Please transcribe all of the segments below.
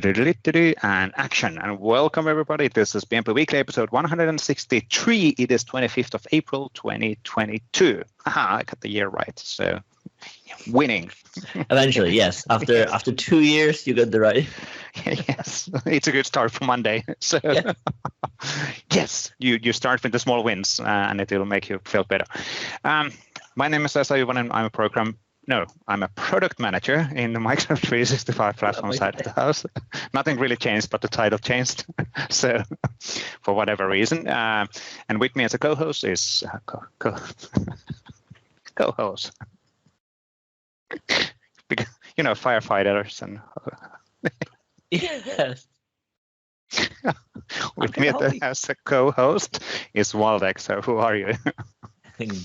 And action. And welcome everybody. This is PnP Weekly episode 163. It is 25th of April 2022. Aha, I got the year right. So winning. Eventually, yes. After 2 years, you got the right. Yes, it's a good start for Monday. So yeah. Yes, you start with the small wins and it will make you feel better. My name is Vesa Juvonen. I'm a product manager in the Microsoft 365 platform side of the house. Nothing really changed, but the title changed. So, for whatever reason, and with me as a co-host is co-host. Because, firefighters and. Yes. With me as a co-host is Waldek. So, who are you?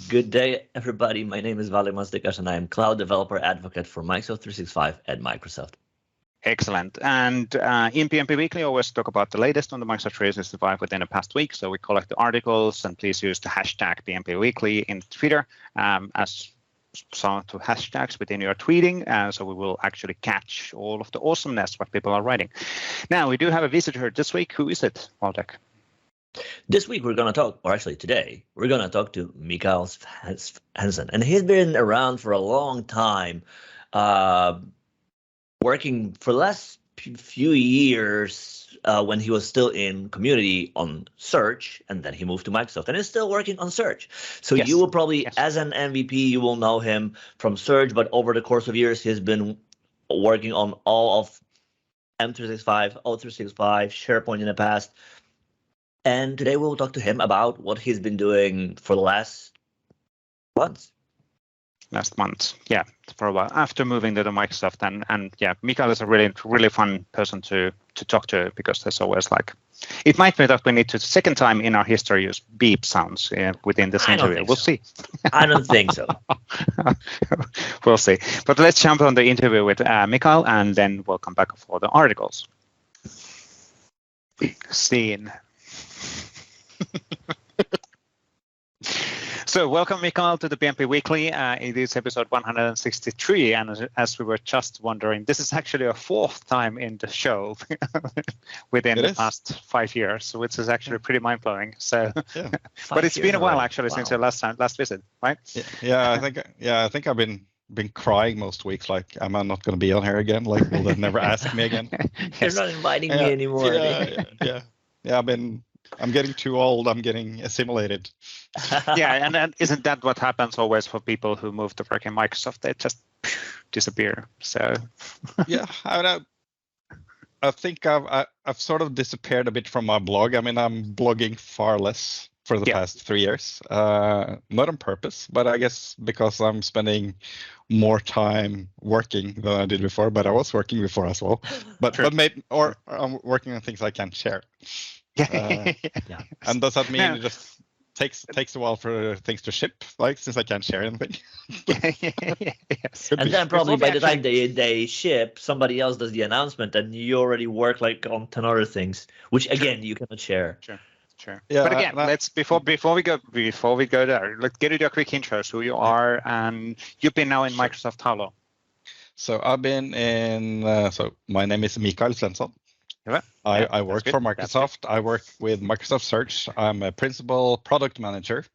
Good day, everybody. My name is Waldek Mastykarz, and I am Cloud Developer Advocate for Microsoft 365 at Microsoft. Excellent. And in PnP Weekly, I always talk about the latest on the Microsoft 365 within the past week. So we collect the articles, and please use the hashtag PnP Weekly in Twitter as some to hashtags within your tweeting. So we will actually catch all of the awesomeness what people are writing. Now, we do have a visitor this week. Who is it, Waldek? This week we're going to talk, or actually today, we're going to talk to Mikael Svenson. And he's been around for a long time, working for the last few years when he was still in community on search, and then he moved to Microsoft and is still working on search. So yes. You will probably, as an MVP, you will know him from search, but over the course of years, he's been working on all of M365, O365, SharePoint in the past. And today we'll talk to him about what he's been doing for the last months. Last month, yeah, for a while after moving to the Microsoft, and yeah, Mikael is a really fun person to talk to because there's always it might be that we need to second time in our history use beep sounds within this interview. We'll see. I don't think so. We'll see. But let's jump on the interview with Mikael, and then we'll come back for the articles. Scene. So welcome, Mikael, to the PnP Weekly. It is episode 163, and as we were just wondering, this is actually a fourth time in the show within the past 5 years, which is actually pretty mind-blowing. So, yeah. But it's been a while actually since your last visit, right? Yeah, I think I've been crying most weeks. Like, am I not going to be on here again? Like, will they never ask me again? Yes. They're not inviting me anymore. Yeah. I'm getting too old. I'm getting assimilated. Yeah, and isn't that what happens always for people who move to work in Microsoft? They just disappear. So yeah, I think I've sort of disappeared a bit from my blog. I mean, I'm blogging far less for the past 3 years. Not on purpose, but I guess because I'm spending more time working than I did before. But I was working before as well. But I'm working on things I can't share. And does that mean it just takes a while for things to ship, since I can't share anything? Yes. And then probably by the time they ship, somebody else does the announcement, and you already work on 10 other things, which again you cannot share. Sure. Yeah, but again, let's before we go there, let's get into a quick intro. Who you are, and you've been now in Microsoft how long? So I've been in. So my name is Mikael Svenson. I work for Microsoft. I work with Microsoft Search. I'm a principal product manager.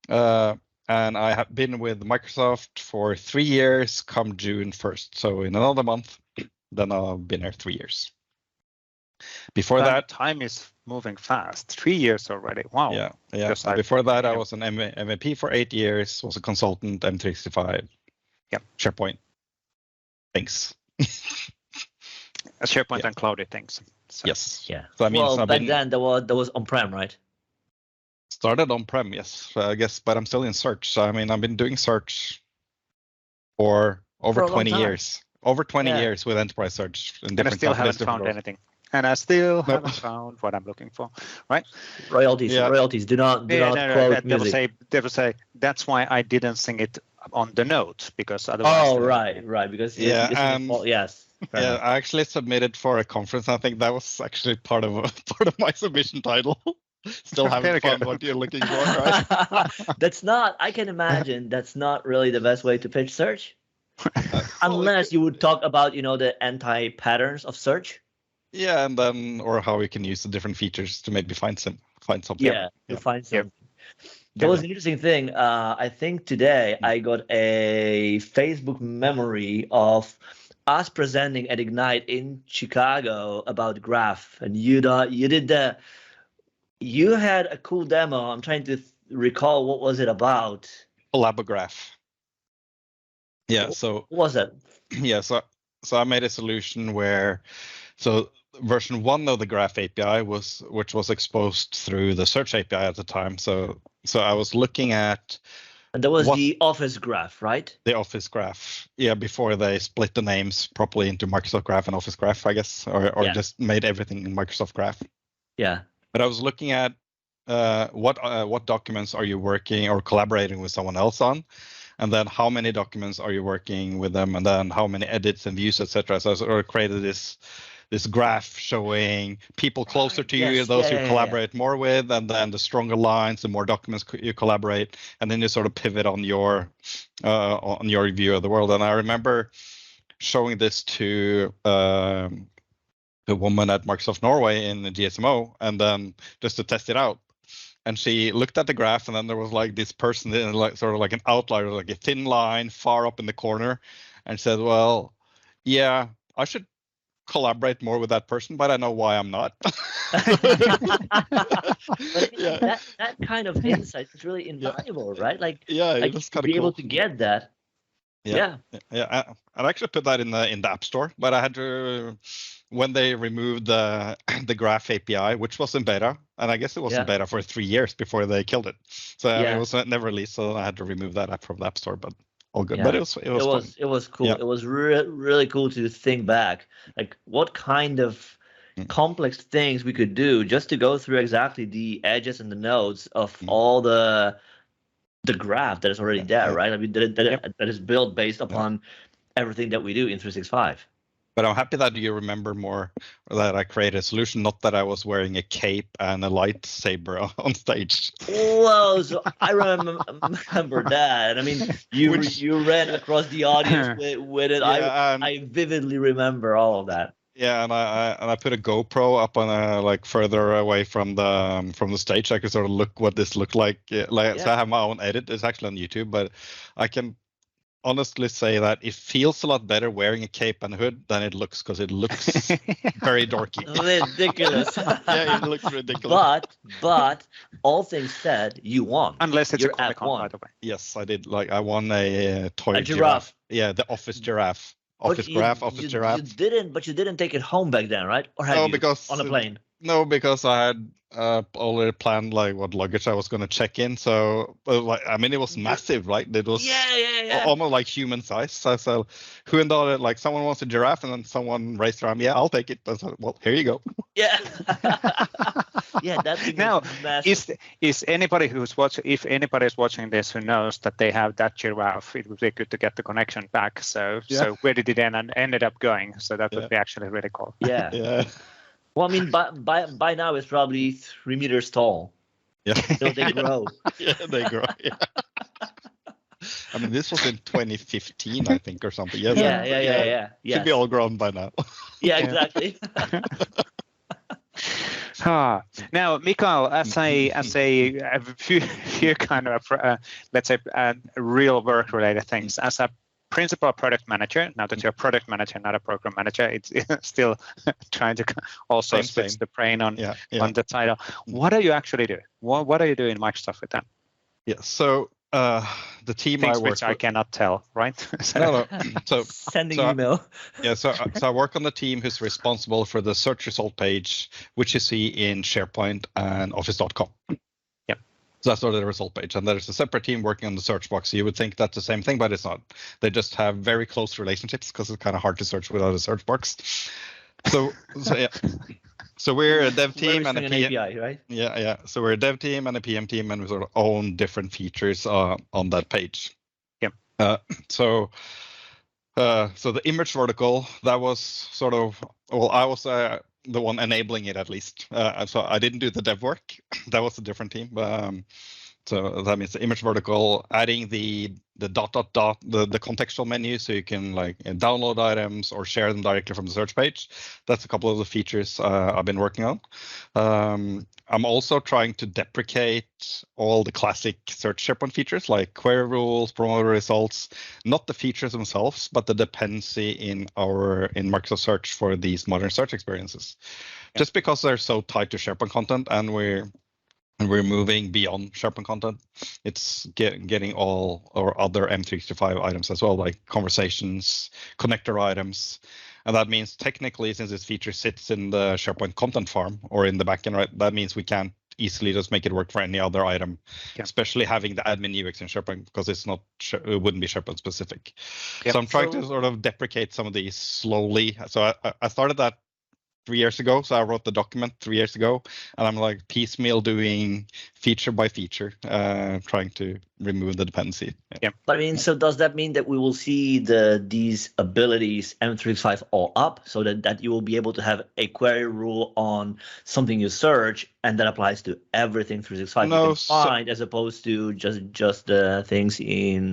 And I have been with Microsoft for 3 years come June 1st. So in another month, then I've been there 3 years. Before that, time is moving fast. 3 years already. Wow. Yeah. Before that, I was an MVP for 8 years, was a consultant, M365, SharePoint. Thanks. SharePoint and cloudy things. So. Yes. Yeah. So, back then that was on-prem, right? Started on-prem, yes. I guess, but I'm still in search. So I've been doing search for over 20 years. Over 20 years with enterprise search. And I still haven't found anything. And I still haven't found what I'm looking for, right? Royalties. Do not quote music. They will say that's why I didn't sing it on the note, because otherwise. Oh, right. Because yes. Yeah, I actually submitted for a conference. I think that was actually part of my submission title. Still haven't found what you're looking for, right? I can imagine that's not really the best way to pitch search. Unless you would talk about, the anti-patterns of search. Yeah, and then or how we can use the different features to maybe find something. Yeah, to find something. That was an interesting thing. I think today I got a Facebook memory of us presenting at Ignite in Chicago about Graph, and you had a cool demo. I'm trying to recall, what was it about? Collabograph. Yeah. So what was it? Yeah. So I made a solution where, version 1 of the Graph API which was exposed through the Search API at the time. So I was looking at. And that was the Office Graph, right? The Office Graph, yeah, before they split the names properly into Microsoft Graph and Office Graph, I guess, or just made everything in Microsoft Graph. Yeah. But I was looking at what documents are you working or collaborating with someone else on, and then how many documents are you working with them, and then how many edits and views, etc. So I sort of created this graph showing people closer to you, those you collaborate more with, and then the stronger lines, the more documents you collaborate, and then you sort of pivot on your view of the world. And I remember showing this to a woman at Microsoft Norway in the GSMO, and then just to test it out. And she looked at the graph, and then there was like this person in like sort of like an outlier, like a thin line far up in the corner, and said, "Well, yeah, I should collaborate more with that person, but I know why I'm not." That kind of insight is really invaluable, right? Like, it was kind of be able to get that. Yeah. I actually put that in the App Store, but I had to, when they removed the Graph API, which was in beta, and I guess it was in beta for 3 years before they killed it. So it was never released, so I had to remove that app from the App Store. But all good. But it was cool. Yeah. It was really cool to think back, like what kind of complex things we could do just to go through exactly the edges and the nodes of all the graph that is already there, right? I mean, that is built based upon everything that we do in 365. But I'm happy that you remember more, that I created a solution, not that I was wearing a cape and a lightsaber on stage. Whoa, so I remember that. I mean, you ran across the audience with it. I vividly remember all of that. Yeah, and I put a GoPro up on like further away from the stage. I could sort of look what this looked like. So I have my own edit. It's actually on YouTube, but I can honestly say that it feels a lot better wearing a cape and hood than it looks, because it looks very dorky. Ridiculous. Yeah, it looks ridiculous. But all things said, you won. Unless it's a Comic-Con, by the way. Yes, I did. Like I won a toy giraffe. Yeah, the Office giraffe. Office giraffe. You didn't take it home back then, right? Or had you because on a plane? No, because I had already planned like what luggage I was going to check in. So, I mean, it was massive, right? It was almost like human size. So who in the like someone wants a giraffe, and then someone raised their arm. Yeah, I'll take it. I said, well, here you go. Yeah. That's now. Is anybody who's watching? If anybody is watching this who knows that they have that giraffe, it would be good to get the connection back. So where did it ended up going? So that would be actually really cool. Yeah. Yeah. Well, I mean, by now it's probably 3 meters tall. Yeah. So they grow. Yeah, they grow. Yeah. I mean, this was in 2015, I think, or something. Yeah. Should be all grown by now. Yeah, exactly. Now, Mikael, as a few kind of let's say real work-related things, as a principal product manager, now that you're a product manager, not a program manager, it's still trying to also switch the brain on the title. What do you actually do? What are you doing in Microsoft with that? Yeah, so the team Things I work which I cannot tell, right? No. So sending email. Yeah, so I work on the team who's responsible for the search result page, which you see in SharePoint and Office.com. So that's sort of the result page. And there's a separate team working on the search box. You would think that's the same thing, but it's not. They just have very close relationships because it's kind of hard to search without a search box. So yeah. So we're a dev team and a PM. API, right? Yeah. So we're a dev team and a PM team, and we sort of own different features on that page. Yeah. So the image vertical, that was sort of, well, I was the one enabling it, at least. So I didn't do the dev work. That was a different team. So that means the image vertical, adding the the contextual menu, so you can like download items or share them directly from the search page. That's a couple of the features I've been working on. I'm also trying to deprecate all the classic search SharePoint features like query rules, promoter results, not the features themselves, but the dependency in Microsoft Search for these modern search experiences. Just because they're so tied to SharePoint content, and we're moving beyond SharePoint content, it's getting all our other M365 items as well, like conversations, connector items. And that means technically, since this feature sits in the SharePoint content farm or in the backend, right, that means we can't easily just make it work for any other item, especially having the admin UX in SharePoint, because it wouldn't be SharePoint specific. So I'm trying to sort of deprecate some of these slowly. So I started that 3 years ago. So I wrote the document 3 years ago, and I'm like piecemeal doing feature by feature, trying to remove the dependency. Yeah. But I mean, so does that mean that we will see these abilities M365 all up, so that you will be able to have a query rule on something you search, and that applies to everything 365 you can find, as opposed to just the things in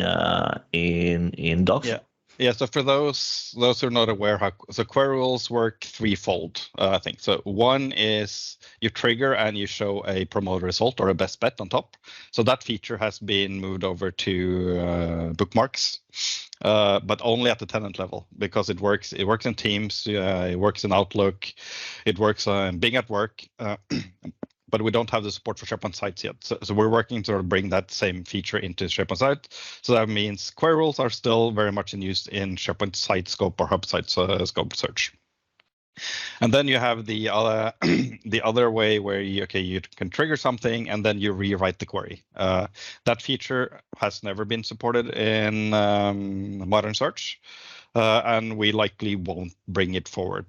Docs? Yeah. Yeah, so for those who are not aware, so query rules work threefold, I think. So one is you trigger and you show a promote result or a best bet on top. So that feature has been moved over to bookmarks, but only at the tenant level, because it works in Teams, it works in Outlook, it works in Bing at Work. But we don't have the support for SharePoint sites yet. So we're working to sort of bring that same feature into SharePoint site. So that means query rules are still very much in use in SharePoint site scope or hub site scope search. And then you have the other way where you can trigger something and then you rewrite the query. That feature has never been supported in modern search, and we likely won't bring it forward.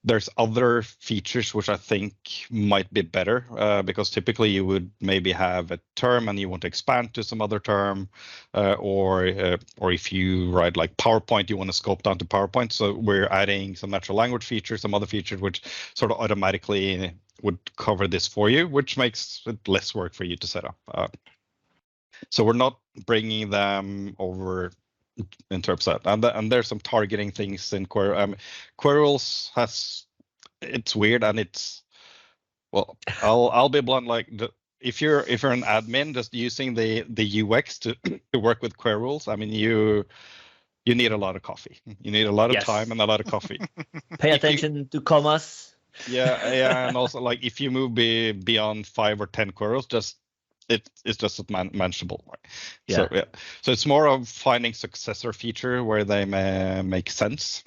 There's other features which I think might be better, because typically you would maybe have a term and you want to expand to some other term, or if you write like PowerPoint, you want to scope down to PowerPoint. So we're adding some natural language features, some other features which sort of automatically would cover this for you, which makes it less work for you to set up. So we're not bringing them over in terms of that, and there's some targeting things in query rules. It's weird, and it's, well, I'll be blunt, like if you're an admin just using the UX to work with query rules, I mean you need a lot of coffee, you need a lot of time and a lot of coffee. Pay attention to commas. Yeah, and also like if you move beyond 5 or 10 query rules, it's just manageable. Right? So it's more of finding successor feature where they may make sense.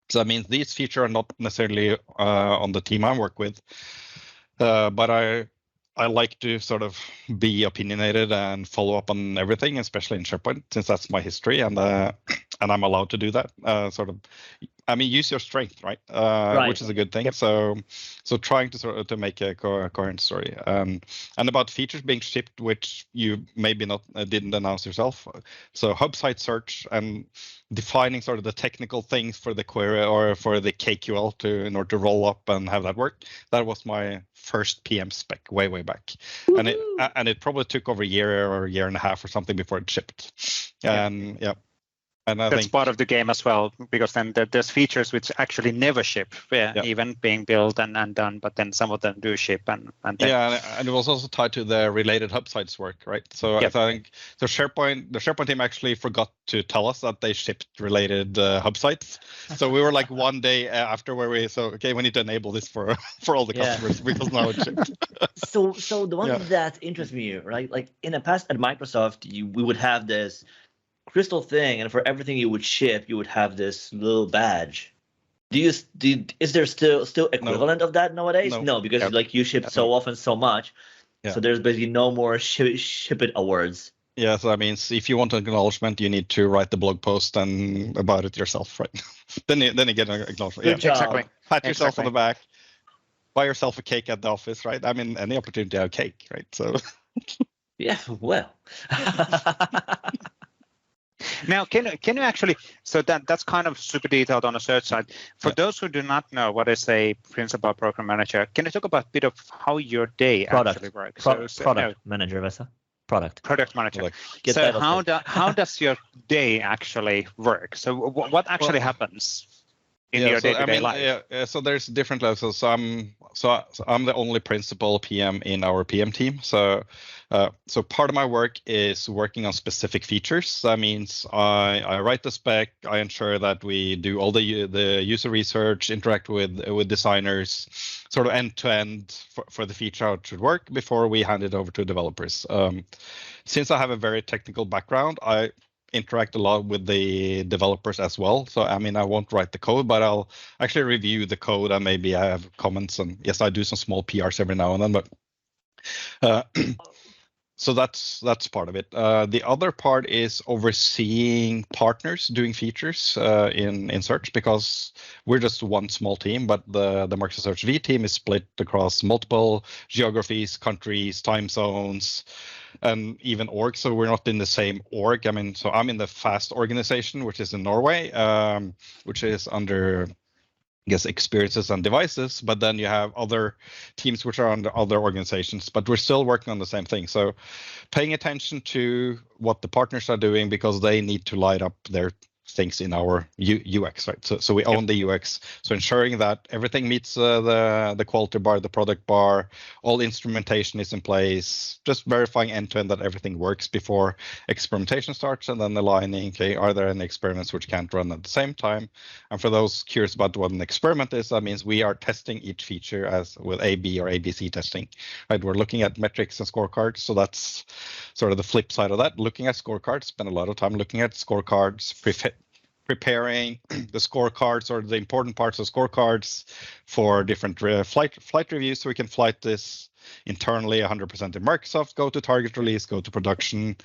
So that means these features are not necessarily on the team I work with, but I like to sort of be opinionated and follow up on everything, especially in SharePoint, since that's my history, and I'm allowed to do that. Sort of, I mean, use your strength, right? Which is a good thing. Yep. So trying to sort of to make a coherent story. And about features being shipped, which you maybe not didn't announce yourself. So hub site search and defining sort of the technical things for the query or for the KQL in order to roll up and have that work. That was my first PM spec way back. Woo-hoo. And it probably took over a year or a year and a half or something before it shipped. And And I that's think part of the game as well, because then there's features which actually never ship, even being built and done, but then some of them do ship. And then... and it was also tied to the related hub sites work, right? So I think the SharePoint team actually forgot to tell us that they shipped related hub sites. So we were like one day after where we need to enable this for all the customers because now it's shipped. So the one that interests me, right? Like in the past at Microsoft, we would have this crystal thing, and for everything you would ship, you would have this little badge. Is there still equivalent of that nowadays? No, because like you ship so often, so much, so there's basically no more ship it awards. Yeah, so that means if you want an acknowledgement, you need to write the blog post and about it yourself, right? then you get an acknowledgement. Good job. Exactly. Pat yourself on the back. Buy yourself a cake at the office, right? I mean, any opportunity to have cake, right? So. Yeah, well. Now, can you actually, so that's kind of super detailed on the search side. For those who do not know what is a principal program manager, can you talk about a bit of how your day actually works? Product manager, Vesa. Product manager. So how does your day actually work? So what actually happens in your day-to-day life? So there's different levels. So I'm the only principal PM in our PM team. So part of my work is working on specific features. That means I write the spec. I ensure that we do all the user research, interact with designers, sort of end to end for the feature how it should work before we hand it over to developers. Since I have a very technical background, I interact a lot with the developers as well. So I mean, I won't write the code, but I'll actually review the code and maybe I have comments, and yes, I do some small PRs every now and then, but so that's part of it. The other part is overseeing partners doing features in Search, because we're just one small team, but the Microsoft Search V team is split across multiple geographies, countries, time zones, and even org. So we're not in the same org. I mean, so I'm in the FAST organization, which is in Norway, which is under, I guess, experiences and devices. But then you have other teams which are under other organizations, but we're still working on the same thing. So paying attention to what the partners are doing, because they need to light up their things in our UX, right? So we own the UX. So ensuring that everything meets the quality bar, the product bar, all instrumentation is in place, just verifying end to end that everything works before experimentation starts, and then aligning, okay, are there any experiments which can't run at the same time? And for those curious about what an experiment is, that means we are testing each feature as with A/B or ABC testing, right? We're looking at metrics and scorecards. So that's sort of the flip side of that. Looking at scorecards, spend a lot of time looking at scorecards, preparing the scorecards or the important parts of scorecards for different flight reviews, so we can flight this internally 100% in Microsoft, go to target release, go to production,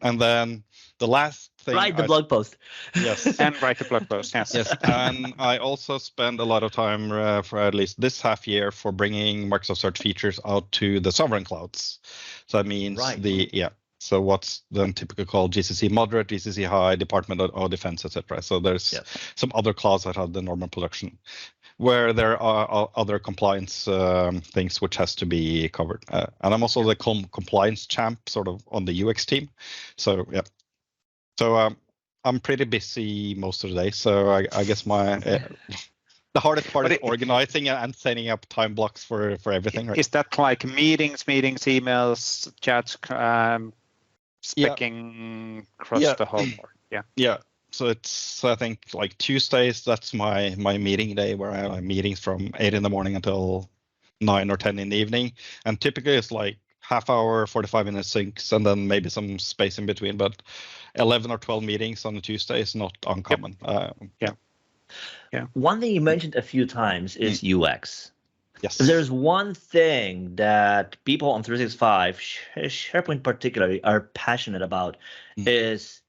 and then the last thing, write the blog post. Yes, and write the blog post. Yes. Yes, and I also spend a lot of time for at least this half year for bringing Microsoft Search features out to the sovereign clouds. So that means So what's then typically called GCC moderate, GCC high, Department of Defense, etc. So there's some other clouds that have the normal production, where there are other compliance things which has to be covered. And I'm also the compliance champ, sort of on the UX team. So I'm pretty busy most of the day. So I guess my the hardest part is organizing and setting up time blocks for everything. Right? Is that like meetings, emails, chats? Specking across the whole board. Yeah. So it's, I think, like Tuesdays, that's my meeting day, where I have meetings from 8 in the morning until 9 or 10 in the evening. And typically it's like half hour, 45-minute syncs, and then maybe some space in between. But 11 or 12 meetings on a Tuesday is not uncommon. One thing you mentioned a few times is UX. Yes. If there's one thing that people on 365, SharePoint particularly, are passionate about, is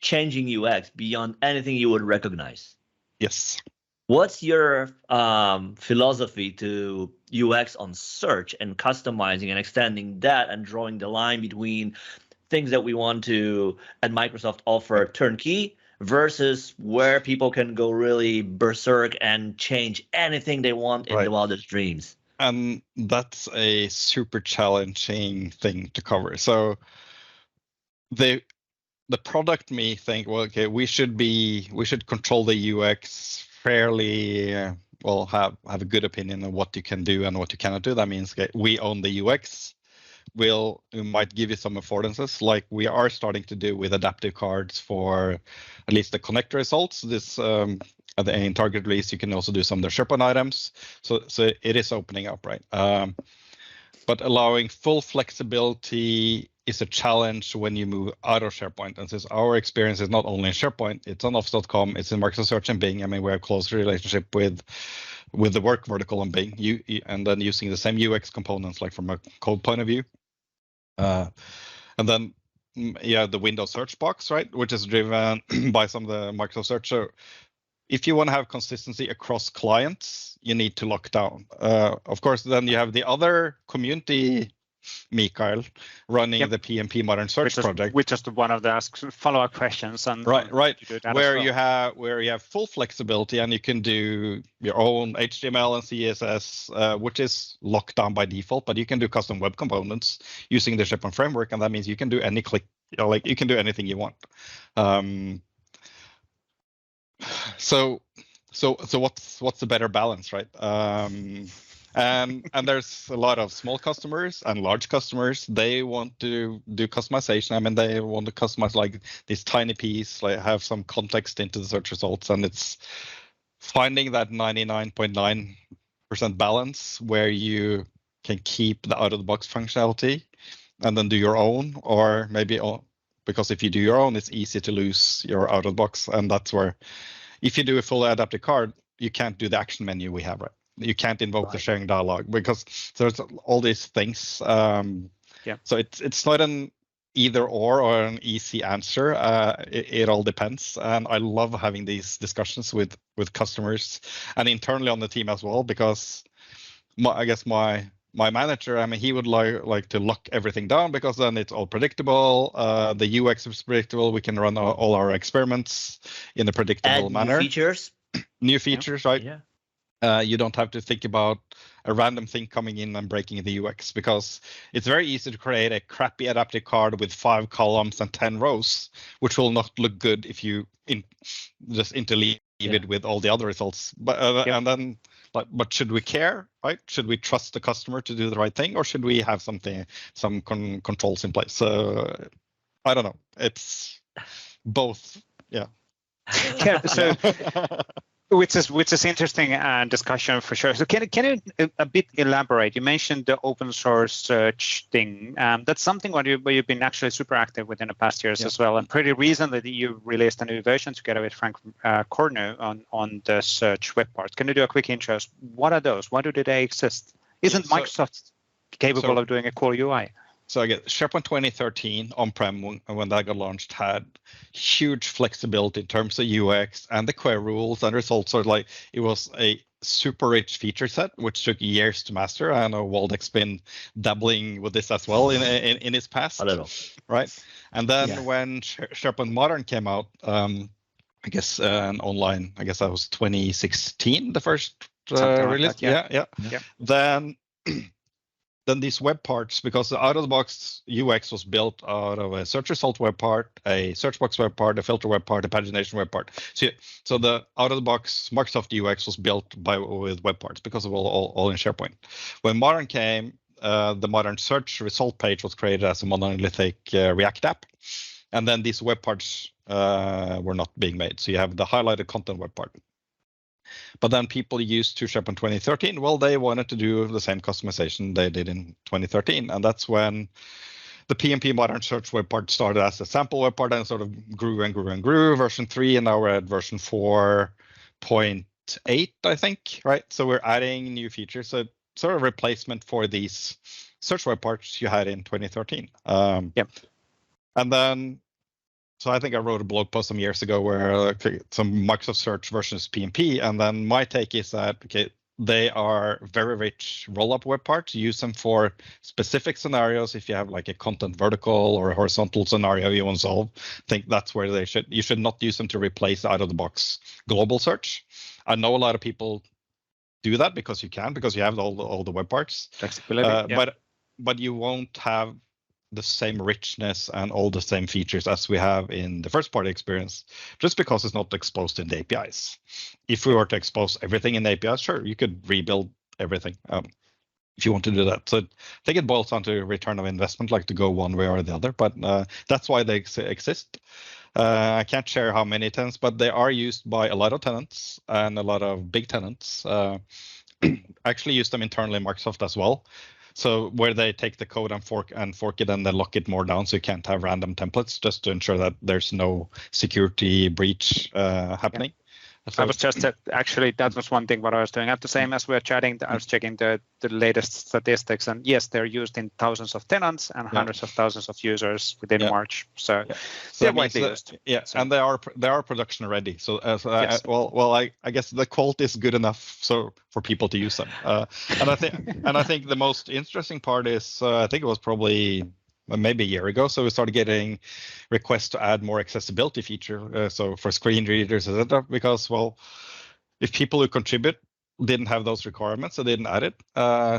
changing UX beyond anything you would recognize. Yes. What's your philosophy to UX on search and customizing and extending that and drawing the line between things that we want to at Microsoft offer turnkey versus where people can go really berserk and change anything they want in the wildest dreams? And that's a super challenging thing to cover. So the product me think, well, okay, we should control the UX fairly, have a good opinion on what you can do and what you cannot do. That means, okay, we own the UX. We might give you some affordances, like we are starting to do with adaptive cards for at least the connect results. This in target release, you can also do some of the SharePoint items. So it is opening up, right? But allowing full flexibility is a challenge when you move out of SharePoint. And since our experience is not only in SharePoint, it's on Office.com, it's in Microsoft Search and Bing. I mean, we have a close relationship with the work vertical on Bing, and then using the same UX components, like from a code point of view. And then, the Windows search box, right, which is driven by some of the Microsoft Search. So if you want to have consistency across clients, you need to lock down. Of course, then you have the other community Mikael, running the PnP Modern Search project. Which is one of the follow-up questions. And right. Where you have full flexibility, and you can do your own HTML and CSS, which is locked down by default, but you can do custom web components using the SharePoint framework, and that means you can do any you can do anything you want. So what's the better balance, right? And there's a lot of small customers and large customers. They want to do customization. I mean, they want to customize like this tiny piece, like have some context into the search results, and it's finding that 99.9% balance where you can keep the out-of-the-box functionality and then do your own, or maybe because if you do your own, it's easy to lose your out-of-the-box, and that's where if you do a fully adapted card, you can't do the action menu we have, right? You can't invoke the sharing dialog because there's all these things. So it's not an either or an easy answer. It all depends, and I love having these discussions with customers and internally on the team as well, because I guess my manager, I mean, he would like to lock everything down because then it's all predictable. The UX is predictable. We can run all our experiments in a predictable manner. New features, right? Yeah. You don't have to think about a random thing coming in and breaking the UX, because it's very easy to create a crappy adaptive card with 5 columns and 10 rows, which will not look good if you just interleave it with all the other results. But and then, but should we care, right? Should we trust the customer to do the right thing, or should we have some controls in place? So I don't know. It's both. Yeah. Yeah. So. Which is interesting discussion for sure. So can you a bit elaborate? You mentioned the open source search thing. That's something where you've been actually super active within the past years as well. And pretty recently you released a new version together with Frank Cornu on the search web part. Can you do a quick intro? What are those? Why do they exist? Isn't Microsoft capable of doing a cool UI? So again, SharePoint 2013 on-prem, when that got launched, had huge flexibility in terms of UX and the query rules and results. So like it was a super rich feature set, which took years to master. I know Waldek's been dabbling with this as well in his past. A little. Right. And then when SharePoint Modern came out, I guess online, I guess that was 2016, the first release. Yeah. Then these web parts, because the out-of-the-box UX was built out of a search result web part, a search box web part, a filter web part, a pagination web part. So the out-of-the-box Microsoft UX was built with web parts because of all in SharePoint. When Modern came, the Modern search result page was created as a monolithic React app, and then these web parts were not being made. So you have the highlighted content web part. But then people used to SharePoint 2013. Well, they wanted to do the same customization they did in 2013. And that's when the PnP Modern Search web part started as a sample web part and sort of grew and grew and grew. Version 3, and now we're at version 4.8, I think, right? So we're adding new features. So sort of replacement for these search web parts you had in 2013. And then, so I think I wrote a blog post some years ago where some Microsoft Search versus PnP, and then my take is that they are very rich roll-up web parts. Use them for specific scenarios. If you have like a content vertical or a horizontal scenario you want to solve, I think that's where you should not use them to replace out-of-the-box global search. I know a lot of people do that because you have all the web parts. Flexibility, but you won't have the same richness and all the same features as we have in the first party experience, just because it's not exposed in the APIs. If we were to expose everything in the APIs, sure, you could rebuild everything if you want to do that. So I think it boils down to return of investment, like to go one way or the other, but that's why they exist. I can't share how many tenants, but they are used by a lot of tenants and a lot of big tenants. Actually use them internally in Microsoft as well. So where they take the code and fork it and then lock it more down, so you can't have random templates, just to ensure that there's no security breach happening. I was just actually that was one thing what I was doing. At the same as we're chatting, I was checking the latest statistics, and yes, they're used in thousands of tenants and hundreds of thousands of users within March. So they're widely used. Yeah, so. And they are production ready. So, yes. I guess the quality is good enough so for people to use them. And I think the most interesting part is I think it was probably maybe a year ago. So we started getting requests to add more accessibility feature. So for screen readers, etc. Because, well, if people who contribute didn't have those requirements, they didn't add it.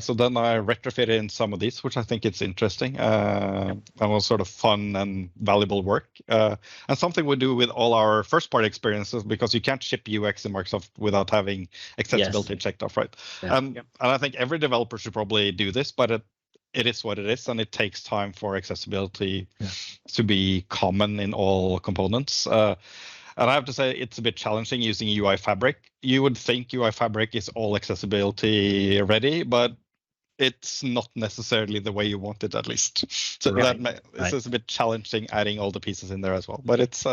So then I retrofitted in some of these, which I think it's interesting and was sort of fun and valuable work. And something we do with all our first-party experiences, because you can't ship UX in Microsoft without having accessibility checked off, right? And I think every developer should probably do this, but it is what it is, and it takes time for accessibility to be common in all components. And I have to say, it's a bit challenging using UI Fabric. You would think UI Fabric is all accessibility ready, but it's not necessarily the way you want it, at least. So this is a bit challenging adding all the pieces in there as well. But it's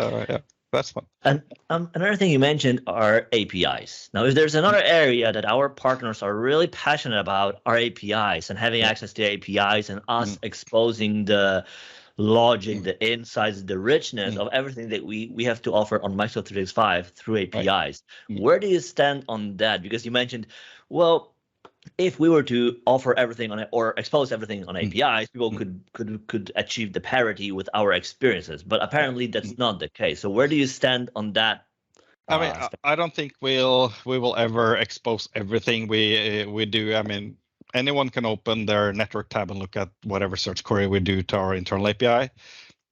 that's fun. And another thing you mentioned are APIs. Now, if there's another area that our partners are really passionate about, are APIs and having access to APIs and us exposing the logic, the insights, the richness of everything that we have to offer on Microsoft 365 through APIs. Where do you stand on that? Because you mentioned, well, if we were to offer everything on it or expose everything on APIs, people could achieve the parity with our experiences. But apparently that's not the case. So where do you stand on that? I mean, I don't think we will ever expose everything we do. I mean, anyone can open their network tab and look at whatever search query we do to our internal API.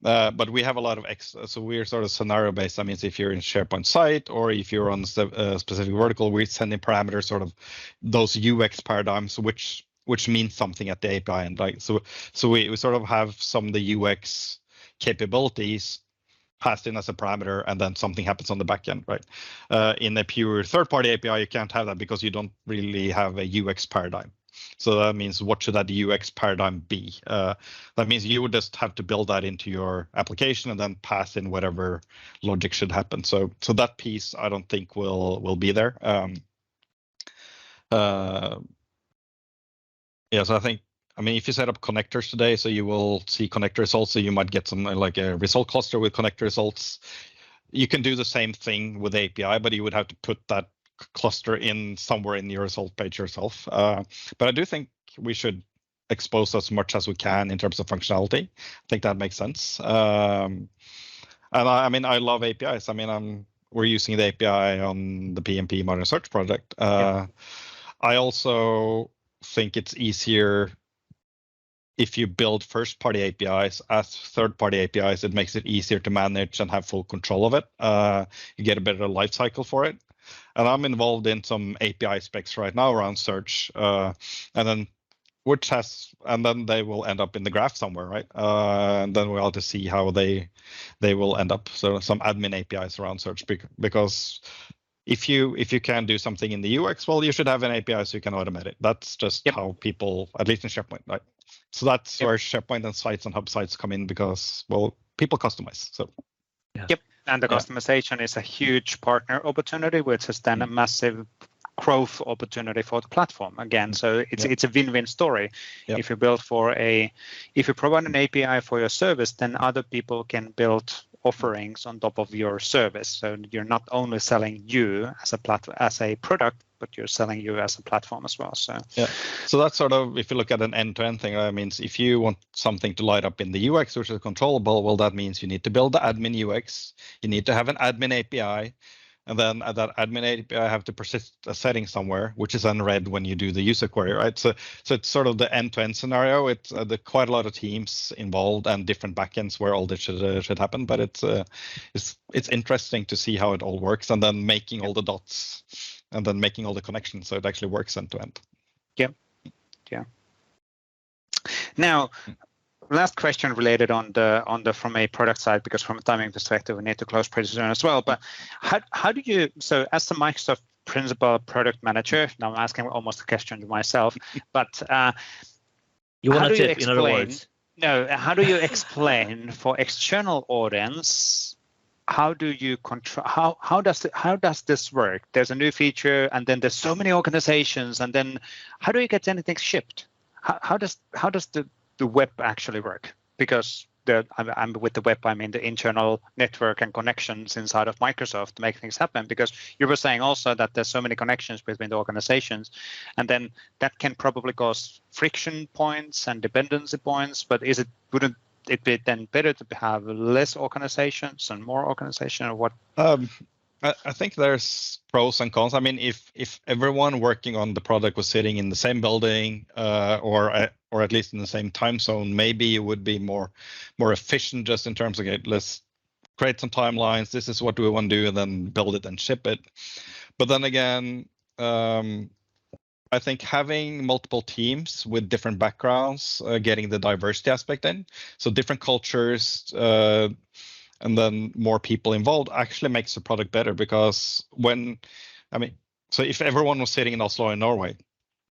But we have a lot of so we're sort of scenario based. That means if you're in SharePoint site or if you're on a specific vertical, we're sending parameters, sort of those UX paradigms, which means something at the API end. Like so we sort of have some of the UX capabilities passed in as a parameter, and then something happens on the back end, right? In a pure third-party API, you can't have that because you don't really have a UX paradigm. So that means, what should that UX paradigm be? That means you would just have to build that into your application and then pass in whatever logic should happen. So that piece, I don't think will be there. So I think, I mean, if you set up connectors today, so you will see connector results. So you might get some like a result cluster with connector results. You can do the same thing with API, but you would have to put that cluster in somewhere in your result page yourself. But I do think we should expose as much as we can in terms of functionality. I think that makes sense. And I mean, I love APIs. I mean, we're using the API on the PnP Modern Search project. I also think it's easier if you build first-party APIs as third-party APIs. It makes it easier to manage and have full control of it. You get a better life cycle for it. And I'm involved in some API specs right now around search, and then they will end up in the graph somewhere, right? And then we'll have to see how they will end up. So some admin APIs around search, because if you can do something in the UX, well, you should have an API so you can automate it. That's just how people, at least in SharePoint, right? So that's where SharePoint and sites and hub sites come in, because, well, people customize. So and the customization is a huge partner opportunity, which is then a massive growth opportunity for the platform again. So it's a win-win story. If you build if you provide an API for your service, then other people can build offerings on top of your service. So you're not only selling you as a product, but you're selling you as a platform as well. So so that's sort of, if you look at an end-to-end thing, that means if you want something to light up in the UX, which is controllable, well, that means you need to build the admin UX, you need to have an admin API, and then that admin API have to persist a setting somewhere, which is then read when you do the user query, right? So it's sort of the end-to-end scenario. It's quite a lot of teams involved and different backends where all this should happen. But it's interesting to see how it all works, and then making all the dots and then making all the connections so it actually works end-to-end. Yeah. Now, last question related on the from a product side, because from a timing perspective we need to close pretty soon as well. But how do you, so as the Microsoft principal product manager, now I'm asking almost a question to myself, but you want to tip, in other words? No, how do you explain for external audience how do you control? How does this work? There's a new feature, and then there's so many organizations, and then how do you get anything shipped? How does the web actually work? Because I'm with the web, I mean the internal network and connections inside of Microsoft to make things happen. Because you were saying also that there's so many connections between the organizations, and then that can probably cause friction points and dependency points. But wouldn't it be then better to have less organizations and more organization, or what? I think there's pros and cons. I mean, if everyone working on the product was sitting in the same building or at least in the same time zone, maybe it would be more efficient just in terms of, okay, let's create some timelines. This is what we want to do, and then build it and ship it. But then again, I think having multiple teams with different backgrounds, getting the diversity aspect in, so different cultures, and then more people involved actually makes the product better. Because so if everyone was sitting in Oslo in Norway,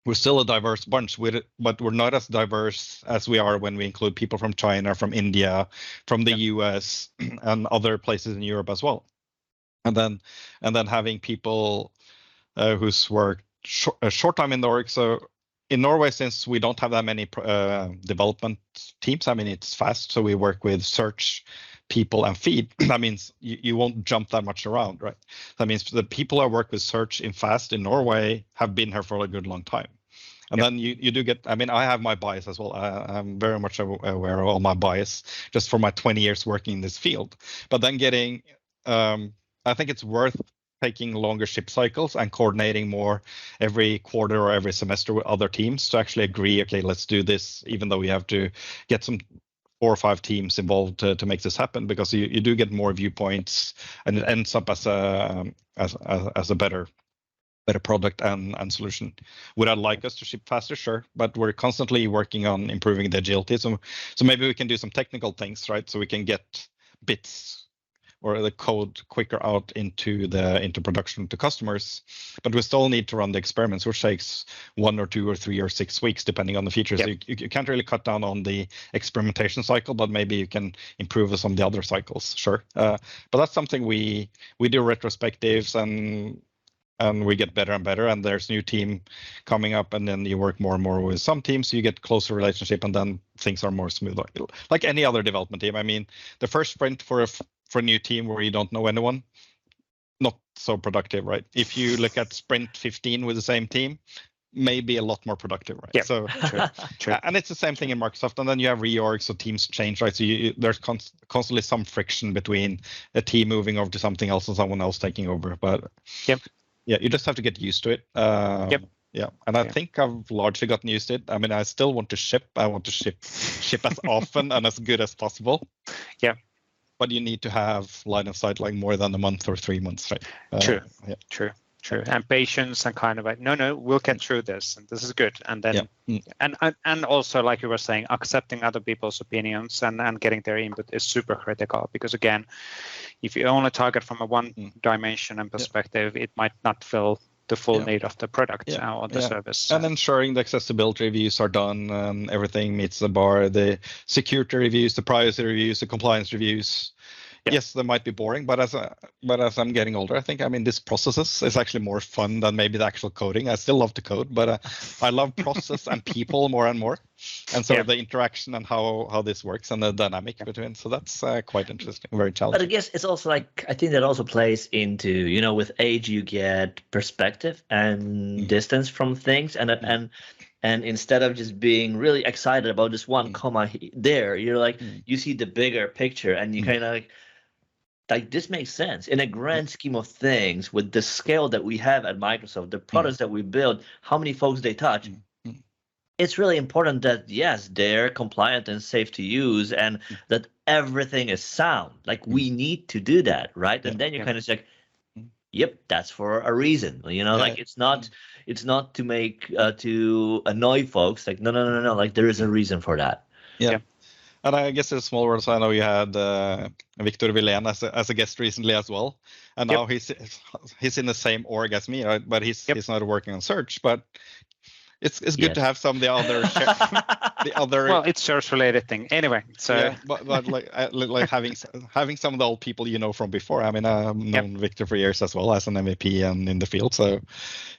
we're still a diverse bunch with it, but we're not as diverse as we are when we include people from China, from India, from the US, and other places in Europe as well. And then having people who's worked a short time in the org. So in Norway, since we don't have that many development teams, I mean, it's fast. So we work with search people and feed. That means you won't jump that much around, right? That means the people I work with search in fast in Norway have been here for a good long time. And then you do get, I mean, I have my bias as well. I'm very much aware of all my bias just for my 20 years working in this field. But then getting, I think it's worth taking longer ship cycles and coordinating more every quarter or every semester with other teams to actually agree, okay, let's do this, even though we have to get some 4 or 5 teams involved to make this happen, because you do get more viewpoints, and it ends up as a better product and solution. Would I like us to ship faster? Sure, but we're constantly working on improving the agility. So maybe we can do some technical things, right? So we can get bits or the code quicker out into production to customers, but we still need to run the experiments, which takes 1 or 2 or 3 or 6 weeks, depending on the features. Yep. You can't really cut down on the experimentation cycle, but maybe you can improve some of the other cycles, sure. But that's something we do retrospectives, and we get better and better, and there's new team coming up, and then you work more and more with some teams, so you get closer relationship, and then things are more smooth, like any other development team. I mean, the first sprint for a new team where you don't know anyone, not so productive, right? If you look at sprint 15 with the same team, maybe a lot more productive, right? Yeah, so true. And it's the same thing in Microsoft, and then you have reorgs, so teams change, right? So there's constantly some friction between a team moving over to something else and someone else taking over, but yeah, you just have to get used to it. Yeah, and I think I've largely gotten used to it. I mean, I still want to ship. I want to ship as often and as good as possible. Yeah. But you need to have line of sight, like more than a month or 3 months, right? True. And patience, and kind of like, no, we'll get through this, and this is good. And then, and also, like you were saying, accepting other people's opinions and getting their input is super critical. Because again, if you only target from a one dimension and perspective, it might not fill the full need of the product or the service. And ensuring the accessibility reviews are done and everything meets the bar, the security reviews, the privacy reviews, the compliance reviews. Yes, they might be boring, but as I'm getting older, I think, I mean, this processes is actually more fun than maybe the actual coding. I still love to code, but I love process and people more and more. And so the interaction and how this works and the dynamic between. So that's quite interesting, very challenging. But I guess it's also like, I think that also plays into, you know, with age, you get perspective and distance from things. And instead of just being really excited about this one comma there, you're like, you see the bigger picture, and you kind of like this makes sense in a grand scheme of things with the scale that we have at Microsoft, the products that we build, how many folks they touch. It's really important that, yes, they're compliant and safe to use, and that everything is sound. Like we need to do that, right? And then you're kind of like, yep, that's for a reason. You know, like it's not to make to annoy folks. Like no. Like there is a reason for that. Yeah. And I guess it's small words. I know you had Victor Villen as a guest recently as well, and now he's in the same org as me, right? But he's not working on search. But it's good to have some of the other the other. Well, it's search related thing anyway. So yeah, but like having some of the old people from before. I mean, I've known Victor for years as well as an MVP and in the field. So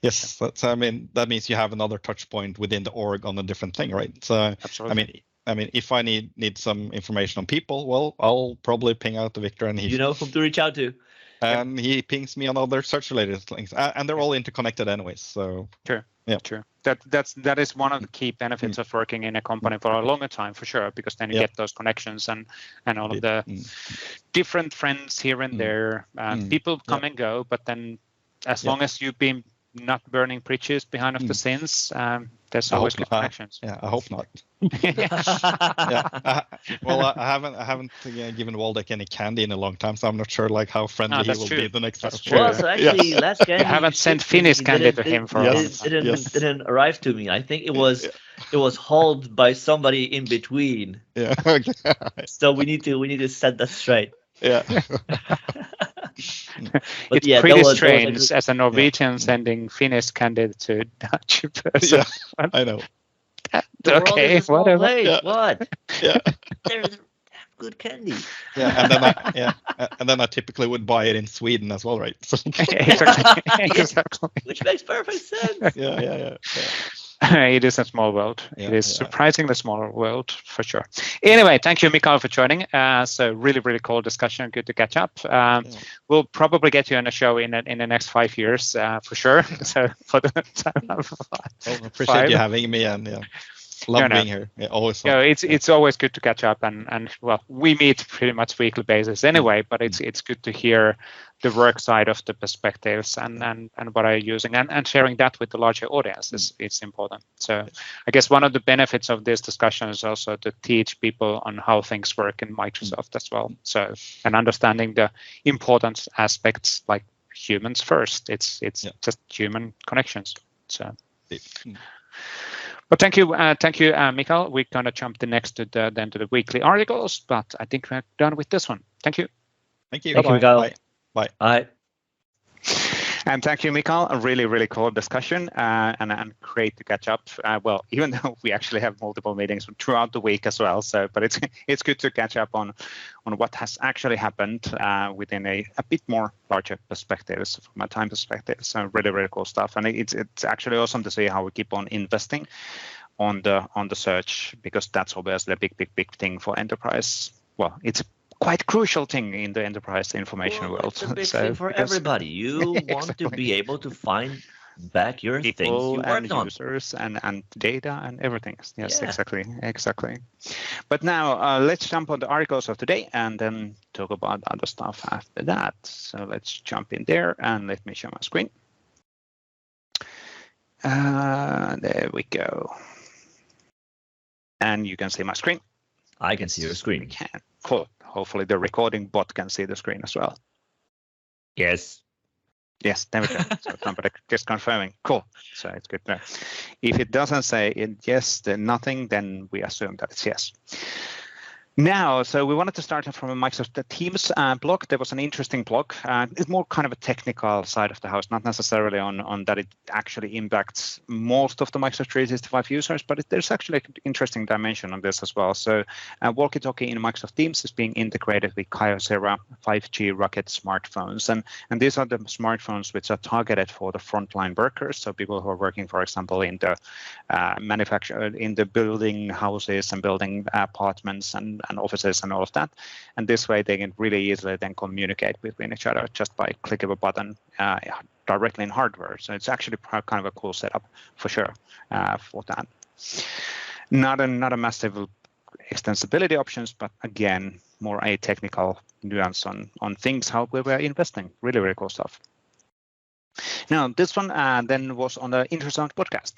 yes, that means you have another touch point within the org on a different thing, right? So absolutely. I mean, if I need some information on people, well, I'll probably ping out to Victor, and you know whom to reach out to. And he pings me on other search-related things, and they're all interconnected anyways. So sure, yeah, true. That is one of the key benefits of working in a company for a longer time, for sure, because then you get those connections and all of the different friends here and there. People come and go, but then as long as you've been not burning bridges behind of the scenes, there's always good connections. Yeah, I hope not. Well, I haven't given Waldek any candy in a long time, so I'm not sure like how friendly he will be the next time. Well, so actually, last candy I haven't sent Finnish candy to him for a long time. Didn't arrive to me. I think it was hauled by somebody in between. Yeah. Okay. So we need to set that straight. Yeah. It's pretty strange as a Norwegian sending Finnish candy to Dutch person. Yeah, I know. Okay, whatever. What? Yeah. There's good candy. Yeah, and then I typically would buy it in Sweden as well, right? So, exactly. Which makes perfect sense. Yeah. It is a small world. It is surprisingly smaller world for sure. Anyway, thank you, Mikael, for joining. So really cool discussion. Good to catch up. We'll probably get you on a show in the next 5 years for sure. So for the time of appreciate you having me, and love being here. Yeah, always. It's always good to catch up, and well, we meet pretty much weekly basis anyway. But it's good to hear the work side of the perspectives and what are you using and sharing that with the larger audience it's important. So I guess one of the benefits of this discussion is also to teach people on how things work in Microsoft as well. So and understanding the important aspects like humans first. It's just human connections. So. But thank you, Mikael. We're gonna jump next to the weekly articles, but I think we're done with this one. Thank you. Thank you. Thank you, Mikael. Bye. Bye. And thank you, Mikael. A really cool discussion and great to catch up. Well, even though we actually have multiple meetings throughout the week as well. So, but it's good to catch up on what has actually happened within a bit more larger perspectives from a time perspective. So really cool stuff. And it's actually awesome to see how we keep on investing on the search, because that's obviously a big thing for enterprise. Well, it's quite crucial thing in the enterprise information world. It's a big thing for everybody. You want to be able to find back your people things you worked on. Users and data and everything. Yes, exactly. But now let's jump on the articles of today and then talk about other stuff after that. So let's jump in there and let me share my screen. There we go. And you can see my screen. I can see your screen. We can. Cool. Hopefully the recording bot can see the screen as well. Yes. Yes, there we go. So somebody just confirming. Cool. So it's good to know. If it doesn't say yes, then nothing, then we assume that it's yes. Now, so we wanted to start from a Microsoft Teams blog. There was an interesting blog. It's more kind of a technical side of the house, not necessarily on that it actually impacts most of the Microsoft 365 users, but there's actually an interesting dimension on this as well. So walkie-talkie in Microsoft Teams is being integrated with Kyocera 5G Rocket smartphones. And these are the smartphones which are targeted for the frontline workers. So people who are working, for example, in the manufacture, in the building houses and building apartments and offices and all of that. And this way they can really easily then communicate between each other just by click of a button directly in hardware. So it's actually kind of a cool setup for sure for that. Not a massive extensibility options, but again, more a technical nuance on things, how we were investing. Really cool stuff. Now, this one then was on the IntraZone podcast.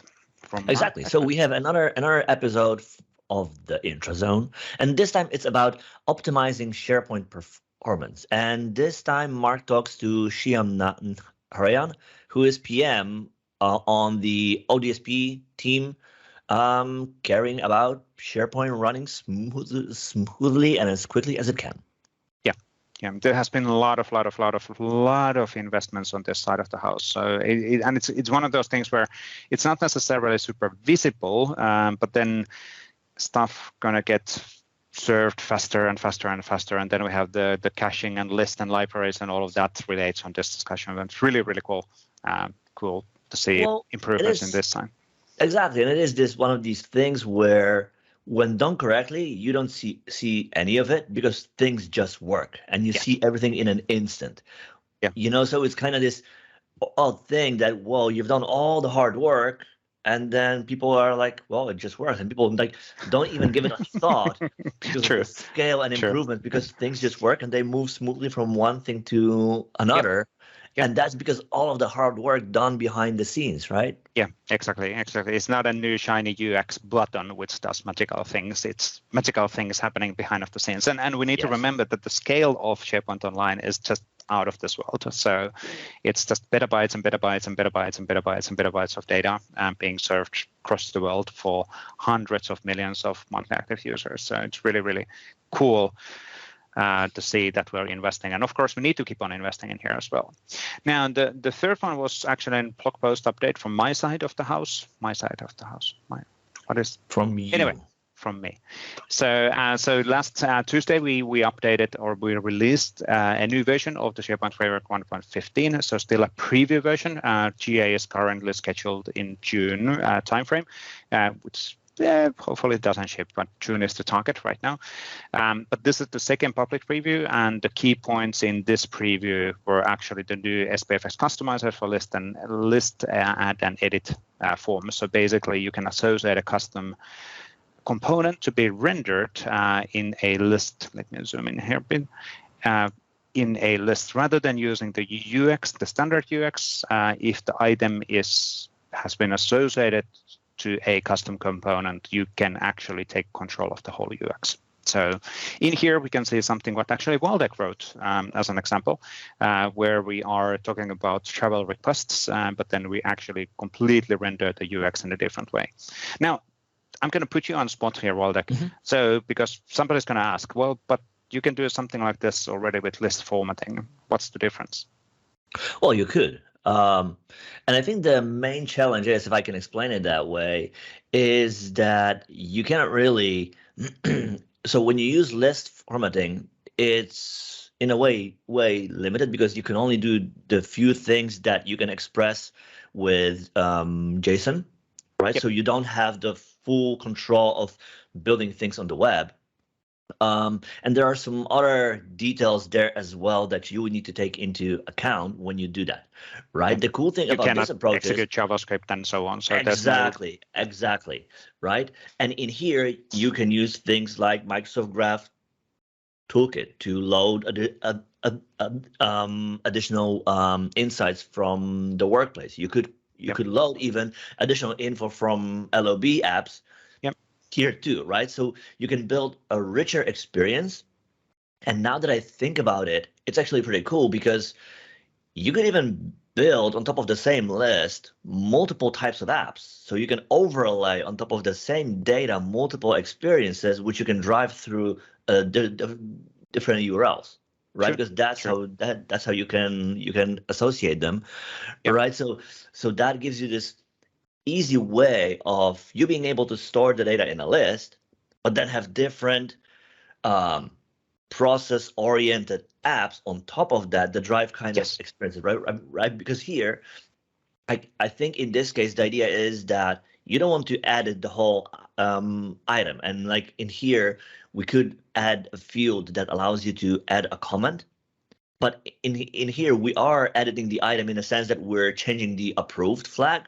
Exactly. So we have another episode of the IntraZone, and this time it's about optimizing SharePoint performance. And this time Mark talks to Shyam Harayan, who is PM on the ODSP team, caring about SharePoint running smoothly and as quickly as it can. Yeah, there has been a lot of investments on this side of the house. So it's one of those things where it's not necessarily super visible, but then stuff gonna get served faster and faster and faster, and then we have the caching and list and libraries and all of that relates on this discussion. And it's really cool, cool to see improvements in this time. Exactly, and it is this one of these things where, when done correctly, you don't see any of it because things just work, and you see everything in an instant. Yeah, you know, so it's kind of this odd thing that, well, you've done all the hard work, and then people are like, well, it just works, and people like don't even give it a thought because of the scale and improvement, because things just work and they move smoothly from one thing to another. Yep. And that's because all of the hard work done behind the scenes, right? Yeah, exactly. It's not a new shiny UX button which does magical things. It's magical things happening behind the scenes. And we need to remember that the scale of SharePoint Online is just out of this world. So it's just petabytes and petabytes and petabytes and petabytes and petabytes of data being served across the world for hundreds of millions of monthly active users. So it's really cool to see that we're investing. And of course, we need to keep on investing in here as well. Now, the third one was actually a blog post update from my side of the house. What is from you? Anyway, from me. So last Tuesday, we updated, or we released a new version of the SharePoint Framework 1.15. So still a preview version. GA is currently scheduled in June timeframe, which hopefully it doesn't ship, but June is the target right now. But this is the second public preview, and the key points in this preview were actually the new SPFX customizer for list, add, and edit forms. So basically, you can associate a custom component to be rendered in a list. Let me zoom in here a bit. In a list, rather than using the UX, the standard UX, if the item has been associated to a custom component, you can actually take control of the whole UX. So in here, we can see something what actually Waldek wrote as an example, where we are talking about travel requests, but then we actually completely render the UX in a different way. Now, I'm going to put you on spot here, Waldek. Mm-hmm. So because somebody's going to ask, well, but you can do something like this already with list formatting. What's the difference? Well, you could. And I think the main challenge is, if I can explain it that way, is that you cannot really. So when you use list formatting, it's in a way limited, because you can only do the few things that you can express with JSON, right? Yep. So you don't have the full control of building things on the web. And there are some other details there as well that you would need to take into account when you do that, right? The cool thing about this approach is execute JavaScript and so on. So exactly, right? And in here, you can use things like Microsoft Graph Toolkit to load additional insights from the workplace. You could load even additional info from LOB apps here too, right? So you can build a richer experience. And now that I think about it, it's actually pretty cool, because you could even build on top of the same list multiple types of apps. So you can overlay on top of the same data multiple experiences, which you can drive through different URLs, right? Sure. Because that's how you can associate them, right? So that gives you this easy way of you being able to store the data in a list, but then have different process-oriented apps on top of that drive kind of experiences, right? Because here, I think in this case, the idea is that you don't want to add the whole item. And like in here, we could add a field that allows you to add a comment. But in here, we are editing the item in a sense that we're changing the approved flag.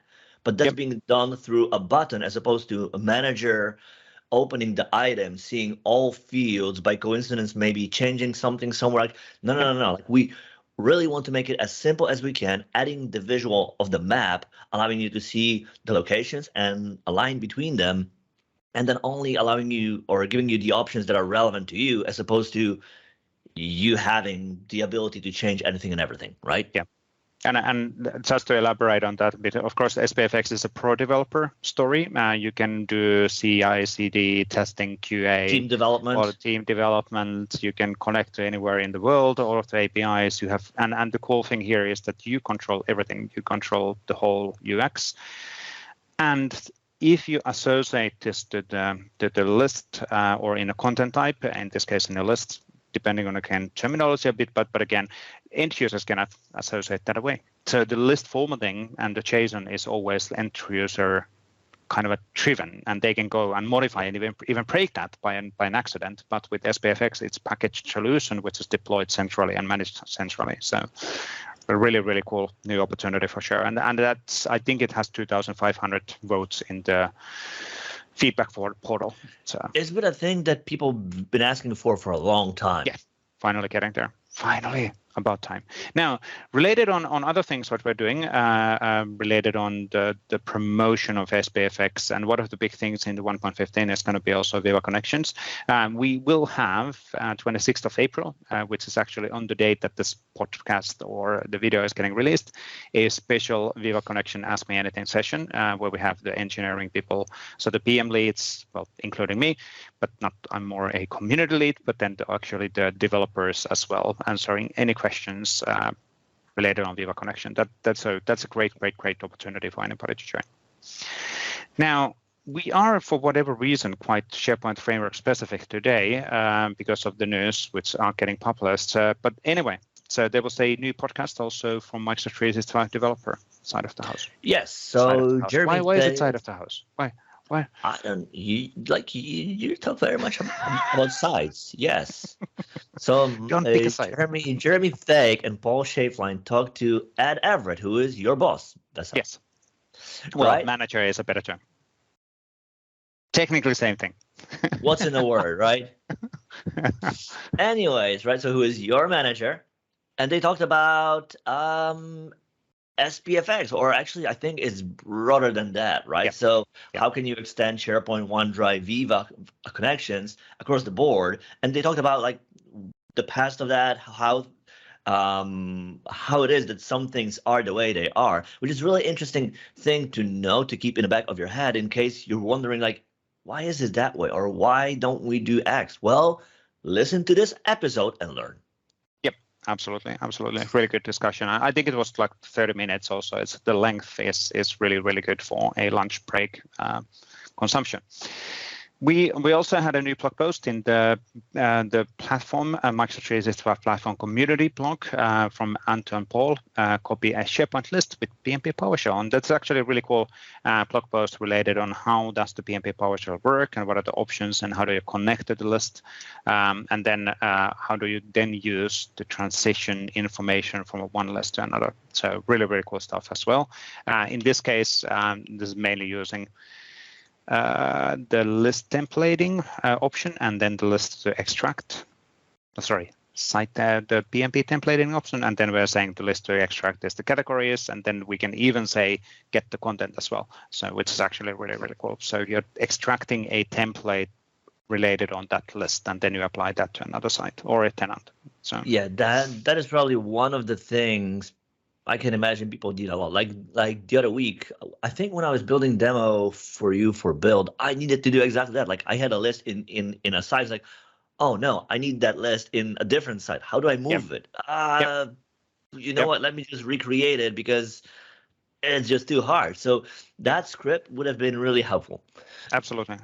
But that's being done through a button, as opposed to a manager opening the item, seeing all fields, by coincidence, maybe changing something somewhere. Like, no. Like, we really want to make it as simple as we can, adding the visual of the map, allowing you to see the locations and align between them, and then only allowing you or giving you the options that are relevant to you, as opposed to you having the ability to change anything and everything, right? Yeah. And just to elaborate on that a bit, of course, SPFX is a pro developer story. You can do CI, CD, testing, QA, team development. All the team development. You can connect to anywhere in the world. All of the APIs you have, and the cool thing here is that you control everything. You control the whole UX, and if you associate this to the list or in a content type, in this case in a list, depending on again terminology a bit, but again, end users cannot associate that away. So the list formatting and the JSON is always end user kind of a driven, and they can go and modify and even break that by an accident. But with SPFX, it's packaged solution which is deployed centrally and managed centrally. So a really, really cool new opportunity for sure. And that's, I think it has 2,500 votes in the feedback portal. So it's been a thing that people have been asking for a long time. Yeah, finally getting there. Finally, about time. Now, related on other things what we're doing, related on the promotion of SPFX, and one of the big things in the 1.15 is going to be also Viva Connections. We will have 26th of April, which is actually on the date that this podcast or the video is getting released, a special Viva Connection Ask Me Anything session where we have the engineering people, so the PM leads, well, including me, but not, I'm more a community lead, but then actually the developers as well, answering any questions related on Viva Connection. That's a great opportunity for anybody to join. Now, we are, for whatever reason, quite SharePoint framework specific today because of the news which are getting published. But anyway, so there was a new podcast also from Microsoft 365 developer side of the house. Yes. So Jeremy, why is it side of the house? Why? I don't. You talk very much about sides. Yes. So Jeremy Thake and Paul Schaeflein talked to Ed Everett, who is your boss. That's yes. Well, right? Manager is a better term. Technically, same thing. What's in the word, right? Anyways, right. So who is your manager? And they talked about SPFX, or actually, I think it's broader than that, right? Yep. So how can you extend SharePoint, OneDrive, Viva Connections across the board? And they talked about like the past of that, how it is that some things are the way they are, which is really interesting thing to know, to keep in the back of your head in case you're wondering like, why is it that way? Or why don't we do X? Well, listen to this episode and learn. Absolutely. Really good discussion. I think it was like 30 minutes also. It's the length is really good for a lunch break consumption. We also had a new blog post in the platform, Microsoft 365 platform community blog from Anton Paul, copy a SharePoint list with PnP PowerShell. And that's actually a really cool blog post related on how does the PnP PowerShell work and what are the options and how do you connect to the list. And then how do you then use the transition information from one list to another. So really cool stuff as well. In this case, this is mainly using the list templating option and then the list to extract. Cite the PnP templating option, and then we're saying the list to extract is the categories, and then we can even say get the content as well. So which is actually really cool. So you're extracting a template related on that list, and then you apply that to another site or a tenant. So yeah, that is probably one of the things I can imagine people need a lot. Like the other week, I think when I was building demo for you for build, I needed to do exactly that. Like I had a list in a site, like, oh no, I need that list in a different site. How do I move it? You know what? Let me just recreate it because it's just too hard. So that script would have been really helpful. Absolutely.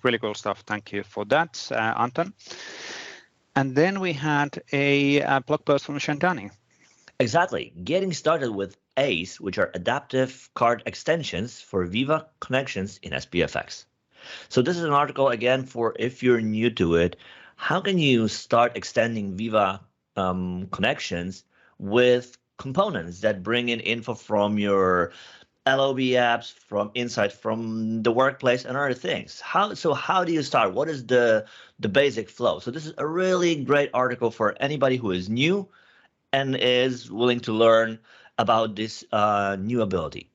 Really cool stuff. Thank you for that, Anton. And then we had a blog post from Shandani. Exactly. Getting started with ACE, which are adaptive card extensions for Viva Connections in SPFX. So this is an article, again, for if you're new to it, how can you start extending Viva Connections with components that bring in info from your LOB apps, from Insight, from the workplace, and other things? How do you start? What is the basic flow? So this is a really great article for anybody who is new and is willing to learn about this new ability.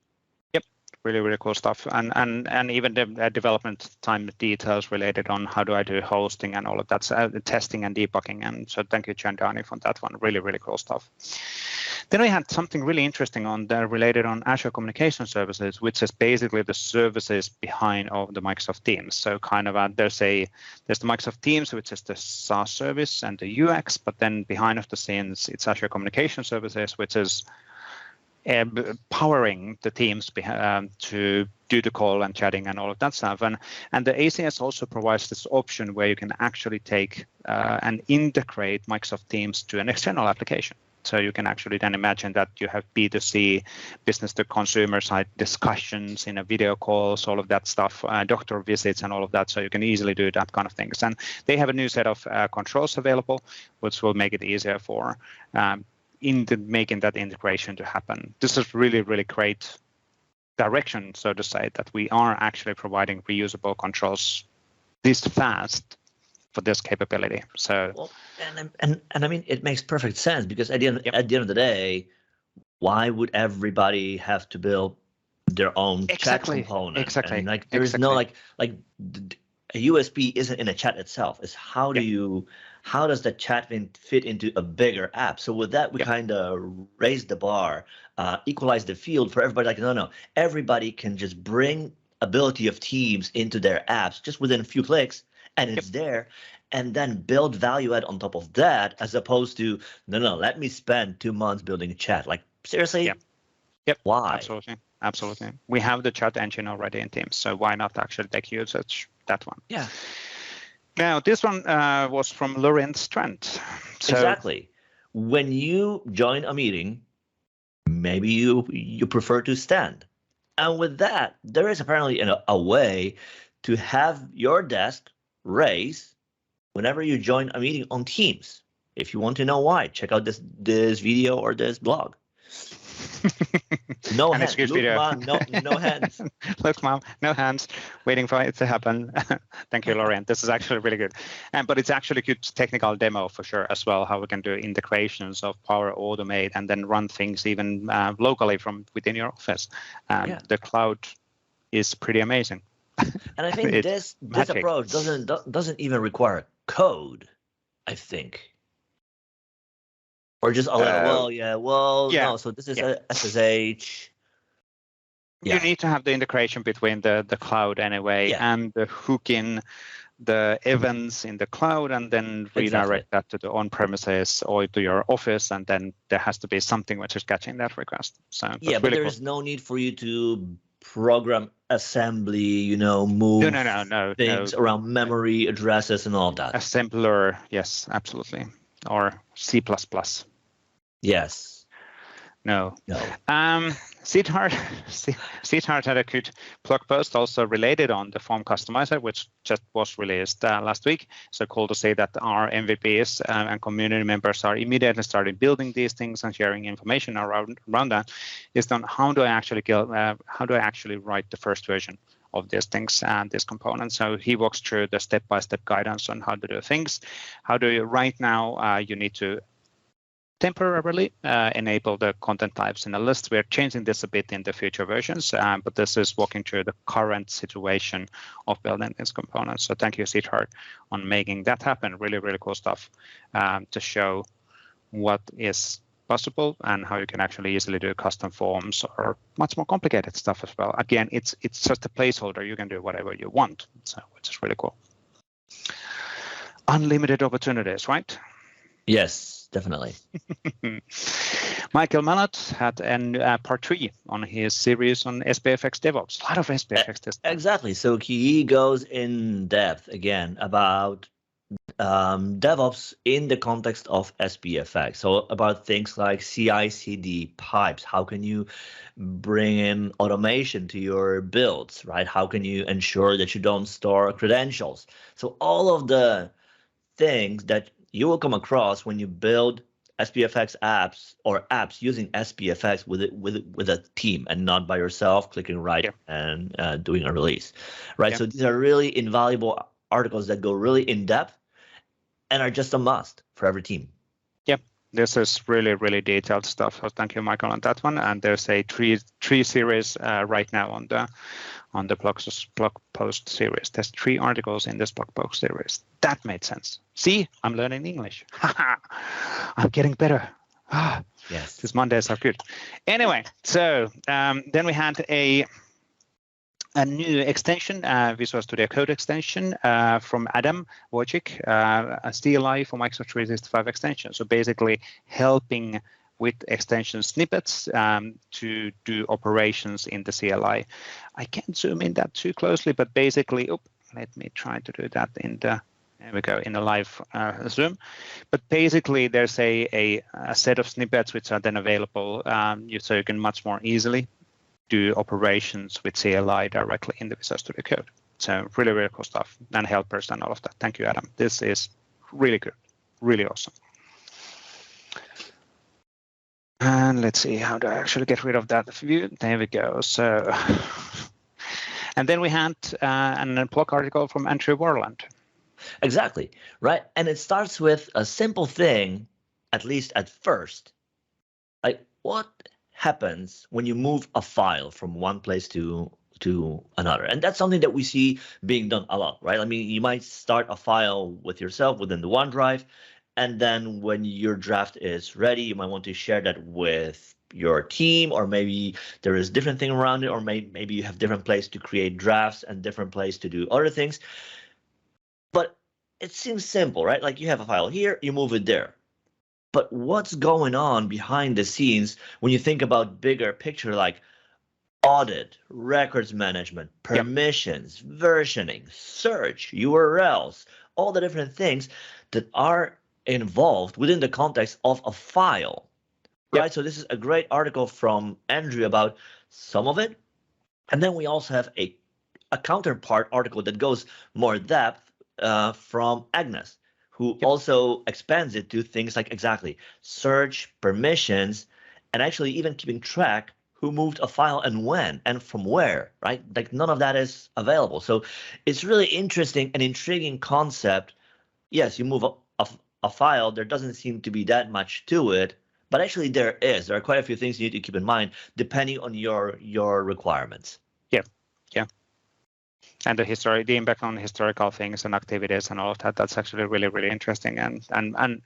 Yep, really, really cool stuff. And even the development time details related on how do I do hosting and all of that, testing and debugging. And so thank you, Chandani, for that one. Really, really cool stuff. Then we had something really interesting on there related on Azure Communication Services, which is basically the services behind of the Microsoft Teams. So kind of there's the Microsoft Teams, which is the SaaS service and the UX, but then behind of the scenes, it's Azure Communication Services, which is powering the teams to do the call and chatting and all of that stuff. And the ACS also provides this option where you can actually take and integrate Microsoft Teams to an external application. So you can actually then imagine that you have B2C, business to consumer side discussions in a video calls, all of that stuff, doctor visits and all of that. So you can easily do that kind of things. And they have a new set of controls available, which will make it easier for making that integration to happen. This is really, really great direction, so to say, that we are actually providing reusable controls this fast for this capability. So, well, and I mean, it makes perfect sense because at the end of the day, why would everybody have to build their own chat component? Exactly. I mean, like there is no like a USB isn't in a chat itself. It's how does the chat fit into a bigger app? So with that, we kind of raise the bar, equalize the field for everybody. Like, no, everybody can just bring ability of Teams into their apps just within a few clicks, and it's there, and then build value add on top of that, as opposed to, no, let me spend 2 months building a chat. Like, seriously? Yep. Why? Absolutely. We have the chat engine already in Teams, so why not actually take usage that one? Yeah. Now, this one was from Lorenz Trent. So, exactly. When you join a meeting, maybe you prefer to stand. And with that, there is apparently a way to have your desk raise whenever you join a meeting on Teams. If you want to know why, check out this video or this blog. No hands. Look, Mom, no hands. Look, Mom, no hands. Waiting for it to happen. Thank you, Lorraine. This is actually really good. But it's actually a good technical demo for sure as well, how we can do integrations of Power Automate and then run things even locally from within your office. The cloud is pretty amazing. And I think this approach doesn't even require code, I think. Or just a little, no, so this is a SSH. You need to have the integration between the cloud anyway and the hook in the events in the cloud and then redirect that to the on-premises or to your office, and then there has to be something which is catching that request. So but really there's no need for you to program assembly, move things around memory addresses and all that. Assembler, yes, absolutely. Or C++. Yes. No. Siddharth had a good blog post also related on the form customizer, which just was released last week. So cool to see that our MVPs and community members are immediately started building these things and sharing information around that. Is done. How do I actually write the first version of these things and these components? So he walks through the step-by-step guidance on how to do things. How do you right now? You need to temporarily enable the content types in the list. We're changing this a bit in the future versions, but this is walking through the current situation of building these components. So thank you, Siddharth, on making that happen. Really, really cool stuff to show what is possible and how you can actually easily do custom forms or much more complicated stuff as well. Again, it's just a placeholder. You can do whatever you want, so which is really cool. Unlimited opportunities, right? Yes, definitely. Michael Malott had part 3 on his series on SPFX Devops. A lot of SPFX this time. Exactly. So he goes in depth again about DevOps in the context of SPFX. So about things like CI/CD pipes. How can you bring in automation to your builds, right? How can you ensure that you don't store credentials? So all of the things that you will come across when you build SPFX apps or apps using SPFX with a team and not by yourself clicking and doing a release, right? So these are really invaluable articles that go really in depth and are just a must for every team. Yep, This is really, really detailed stuff. So thank you, Michael, on that one. And there's a three series right now on the blog post series. There's 3 articles in this blog post series. That made sense. See, I'm learning English. I'm getting better. Yes, these Mondays are good. Anyway, so then we had a new extension, Visual Studio Code extension from Adam Wojcik, a CLI for Microsoft 365 extension. So basically helping with extension snippets to do operations in the CLI. I can't zoom in that too closely, but basically, let me try to do that in the, there we go, in the live Zoom. But basically, there's a set of snippets which are then available so you can much more easily do operations with CLI directly in the Visual Studio Code. So really, really cool stuff, and helpers and all of that. Thank you, Adam. This is really good, really awesome. And let's see, how do I actually get rid of that view? There we go. So, and then we had an blog article from Andrew Warland. Exactly, right? And it starts with a simple thing, at least at first. Like, what happens when you move a file from one place to another? And that's something that we see being done a lot, right? I mean, you might start a file with yourself within the OneDrive, and then when your draft is ready, you might want to share that with your team, or maybe there is different thing around it, or maybe you have different place to create drafts and different place to do other things. But it seems simple, right? Like, you have a file here, you move it there. But what's going on behind the scenes when you think about bigger picture, like audit, records management, permissions, versioning, search, URLs, all the different things that are involved within the context of a file, right? So this is a great article from Andrew about some of it. And then we also have a counterpart article that goes more depth from Agnes, who also expands it to things like exactly search, permissions, and actually even keeping track who moved a file and when and from where, right? Like, none of that is available. So it's really interesting and intriguing concept. Yes, you move a file, there doesn't seem to be that much to it, but actually there is. There are quite a few things you need to keep in mind depending on your requirements. Yeah. And the impact on historical things and activities and all of that, that's actually really, really interesting. And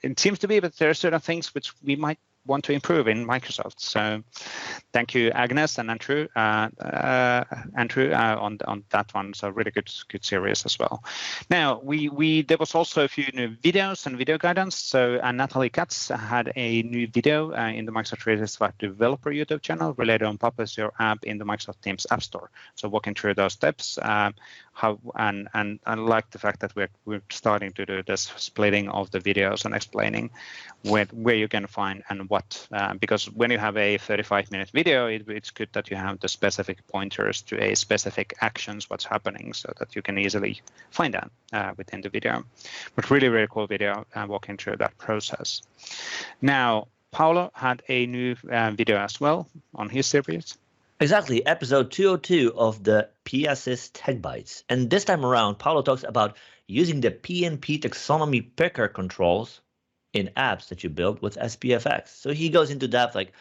it seems to be that there are certain things which we might want to improve in Microsoft. So thank you, Agnes and Andrew on that one. So really good series as well. Now there was also a few new videos and video guidance. So Natalie Katz had a new video in the Microsoft 365 developer YouTube channel related on publish your app in the Microsoft Teams App Store. So walking through those steps, how and I like the fact that we're starting to do this splitting of the videos and explaining where you can find and what, because when you have a 35-minute video, it's good that you have the specific pointers to a specific actions, what's happening, so that you can easily find that within the video. But really, really cool video walking through that process. Now, Paolo had a new video as well on his series. Exactly, episode 202 of the PSys Tech Bites. And this time around, Paolo talks about using the PnP taxonomy picker controls in apps that you build with SPFX. So he goes into depth, like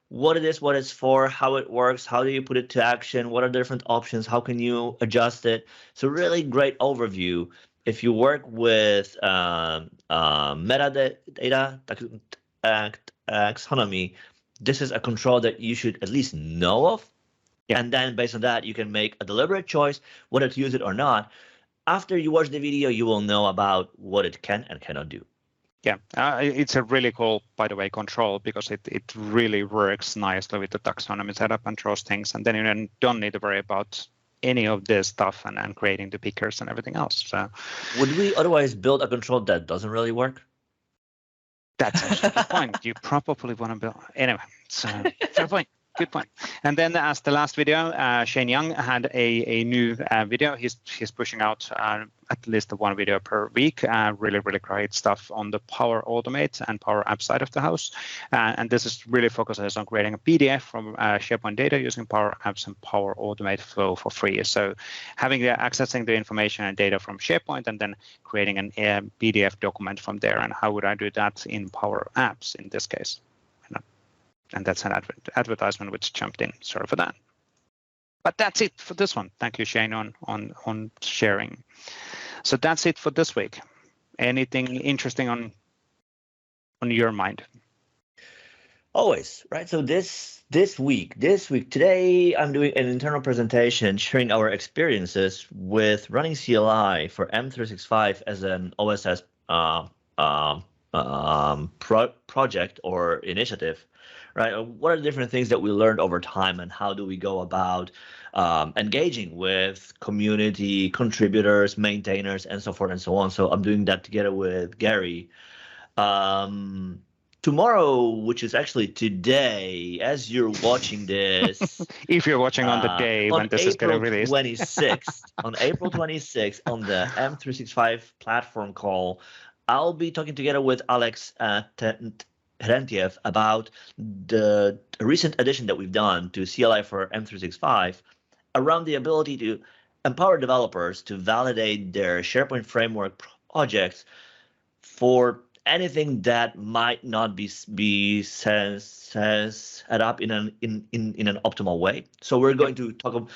what it is, what it's for, how it works, how do you put it to action, what are the different options, how can you adjust it. So really great overview. If you work with metadata taxonomy, this is a control that you should at least know of. And then based on that, you can make a deliberate choice whether to use it or not. After you watch the video, you will know about what it can and cannot do. Yeah, it's a really cool, by the way, control, because it really works nicely with the taxonomy setup and draws things. And then you don't need to worry about any of this stuff and creating the pickers and everything else. So, would we otherwise build a control that doesn't really work? That's actually the point. You probably want to build anyway. So fair point. Good point. And then as the last video, Shane Young had a new video. He's pushing out at least one video per week. Really great stuff on the Power Automate and Power App side of the house. And this is really focuses on creating a PDF from SharePoint data using Power Apps and Power Automate flow for free. So accessing the information and data from SharePoint and then creating an PDF document from there. And how would I do that in Power Apps in this case? And that's an advertisement which jumped in. Sorry for that. But that's it for this one. Thank you, Shane, on sharing. So that's it for this week. Anything interesting on your mind? Always, right? So this week, today, I'm doing an internal presentation sharing our experiences with running CLI for M365 as an OSS project or initiative. Right? What are the different things that we learned over time, and how do we go about engaging with community contributors, maintainers, and so forth and so on? So I'm doing that together with Gary. Tomorrow, which is actually today, as you're watching this, if you're watching on the day when this is getting released, on April 26th, on the M365 platform call, I'll be talking together with Alex Terentiev about the recent addition that we've done to CLI for M365 around the ability to empower developers to validate their SharePoint framework projects for anything that might not be set up in an optimal way. So we're going to talk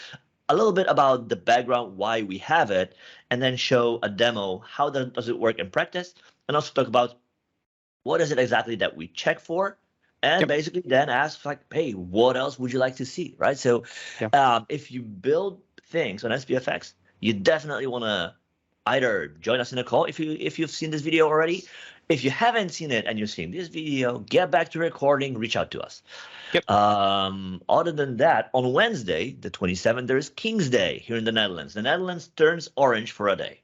a little bit about the background, why we have it, and then show a demo, how does it work in practice, and also talk about what is it exactly that we check for, and basically then ask like, hey, what else would you like to see, right? So if you build things on SPFX, you definitely want to either join us in a call if you've seen this video already. If you haven't seen it and you're seeing this video, get back to recording, reach out to us. Other than that, on Wednesday, the 27th, there is King's Day here in the Netherlands. The Netherlands turns orange for a day.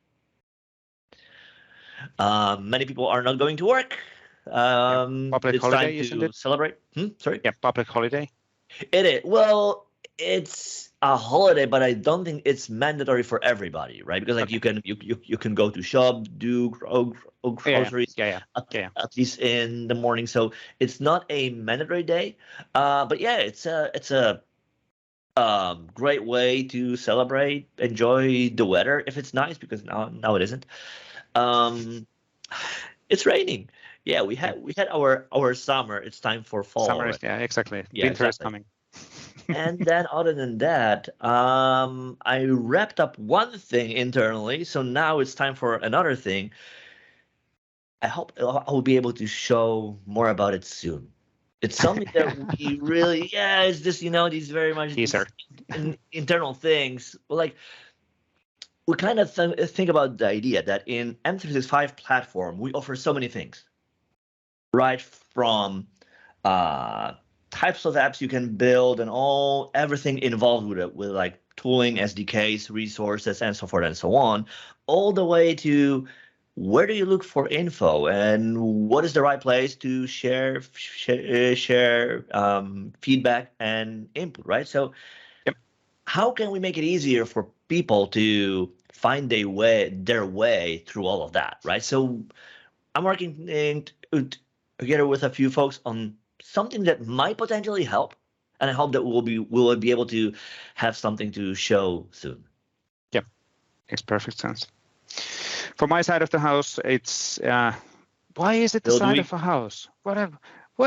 Many people are not going to work. Public it's holiday, time isn't to it? Celebrate. Sorry. Yeah, public holiday. It is. Well, it's a holiday, but I don't think it's mandatory for everybody, right? Because like you can go to shop, do groceries, at least in the morning. So it's not a mandatory day, but yeah, it's a great way to celebrate, enjoy the weather if it's nice, because now it isn't. It's raining. Yeah, we had our summer. It's time for fall. Summer is, yeah, exactly. Yeah, Winter exactly. is coming. And then other than that, I wrapped up one thing internally. So now it's time for another thing. I hope I will be able to show more about it soon. It's something that we really, it's just, these very much internal things. Like, we kind of think about the idea that in M365 platform, we offer so many things, right? From types of apps you can build and everything involved with it, with like tooling, SDKs, resources, and so forth and so on, all the way to where do you look for info and what is the right place to share feedback and input, right? So how can we make it easier for people to find their way through all of that, right? So I'm working together with a few folks on something that might potentially help, and I hope that we'll be able to have something to show soon. Yeah, makes perfect sense. For my side of the house, it's why is it the side of a house? What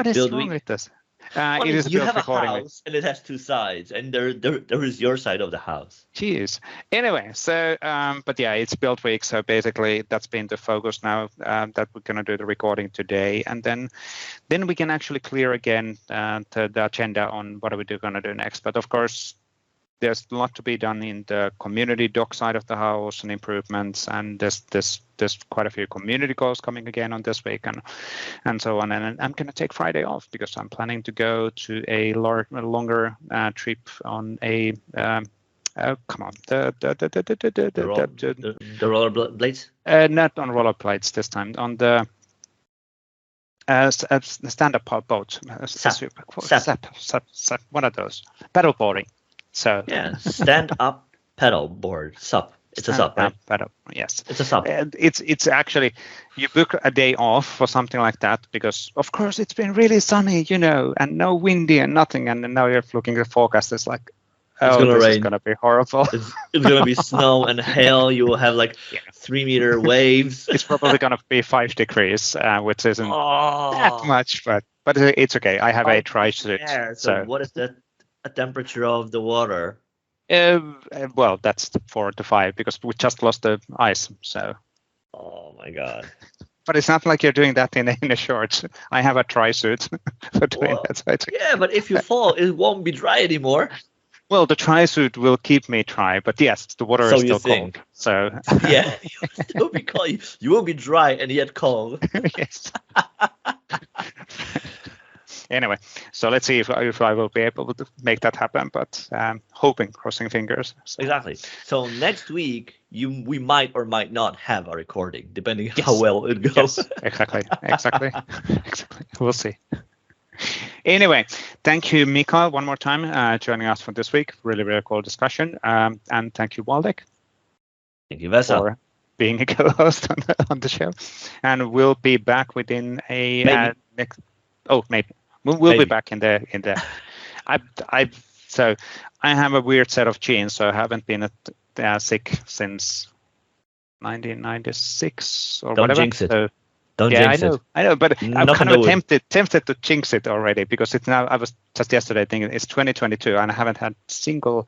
is wrong with this? It is you have a house and it has two sides, and there is your side of the house. Jeez. Anyway, so but yeah, it's build week, so basically that's been the focus now, that we're gonna do the recording today, and then we can actually clear again the agenda on what are we gonna do next. But of course, there's a lot to be done in the community doc side of the house and improvements, and there's quite a few community calls coming again on this week and so on. And I'm going to take Friday off because I'm planning to go to a longer trip on a come on the rollerblades. Not on rollerblades this time, on the stand-up boat. SAP. One of those. Paddleboarding. So yeah, stand-up paddleboard. SUP. It's a SUP, right? Paddle. Yes. It's a SUP. It's actually, you book a day off for something like that because, of course, it's been really sunny, and no windy and nothing. And now you're looking at the forecast. It's like, this is going to be horrible. It's going to be snow and hail. You will have 3-meter waves. It's probably going to be 5 degrees, which isn't that much, but it's okay. I have a tri-suit. Yeah. So what is the temperature of the water? Well, that's 4 to 5 because we just lost the ice. So. Oh my God. But it's not like you're doing that in a shorts. I have a tri-suit for doing that. So yeah, but if you fall, it won't be dry anymore. Well, the tri-suit will keep me dry, but yes, the water is still cold. So yeah, you will still be cold. You will be dry and yet cold. Yes. Anyway, so let's see if I will be able to make that happen, but crossing fingers. So. Exactly. So next week, we might or might not have a recording, depending how well it goes. Yes, exactly. We'll see. Anyway, thank you, Mikael, one more time joining us for this week. Really, really cool discussion. And thank you, Waldek. Thank you, Vesa, for being a co-host on the show. And we'll be back within a next. Oh, maybe we'll be back in the. So I have a weird set of genes, so I haven't been sick since 1996 or Don't whatever. Jinx it. So, Don't jinx it. I know, but I'm kind of tempted to jinx it already because it's now. I was just yesterday thinking it's 2022 and I haven't had single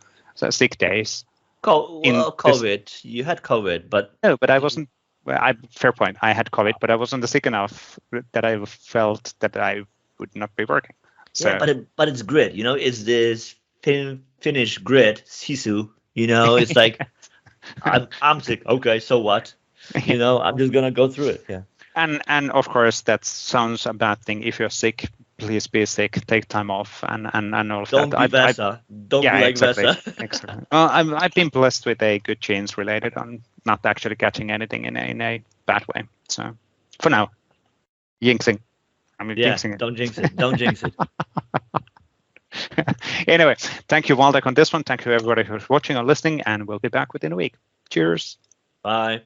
sick days. COVID. You had COVID, but no, but I wasn't. Well, fair point. I had COVID, but I wasn't sick enough that I felt that I would not be working. So. Yeah, but it's grit. It's this Finnish grit, sisu. It's like I'm sick. Okay, so what? I'm just gonna go through it. Yeah. And of course that sounds a bad thing. If you're sick, please be sick. Take time off and all of Don't that. Be Vesa. Don't be like exactly, Vesa. Exactly. Well, I've been blessed with a good genes related on not actually catching anything in a bad way. So for now, jinxing. Jinxing it. Don't jinx it. Don't jinx it. Anyway, thank you, Waldek, on this one. Thank you, everybody who's watching or listening, and we'll be back within a week. Cheers. Bye.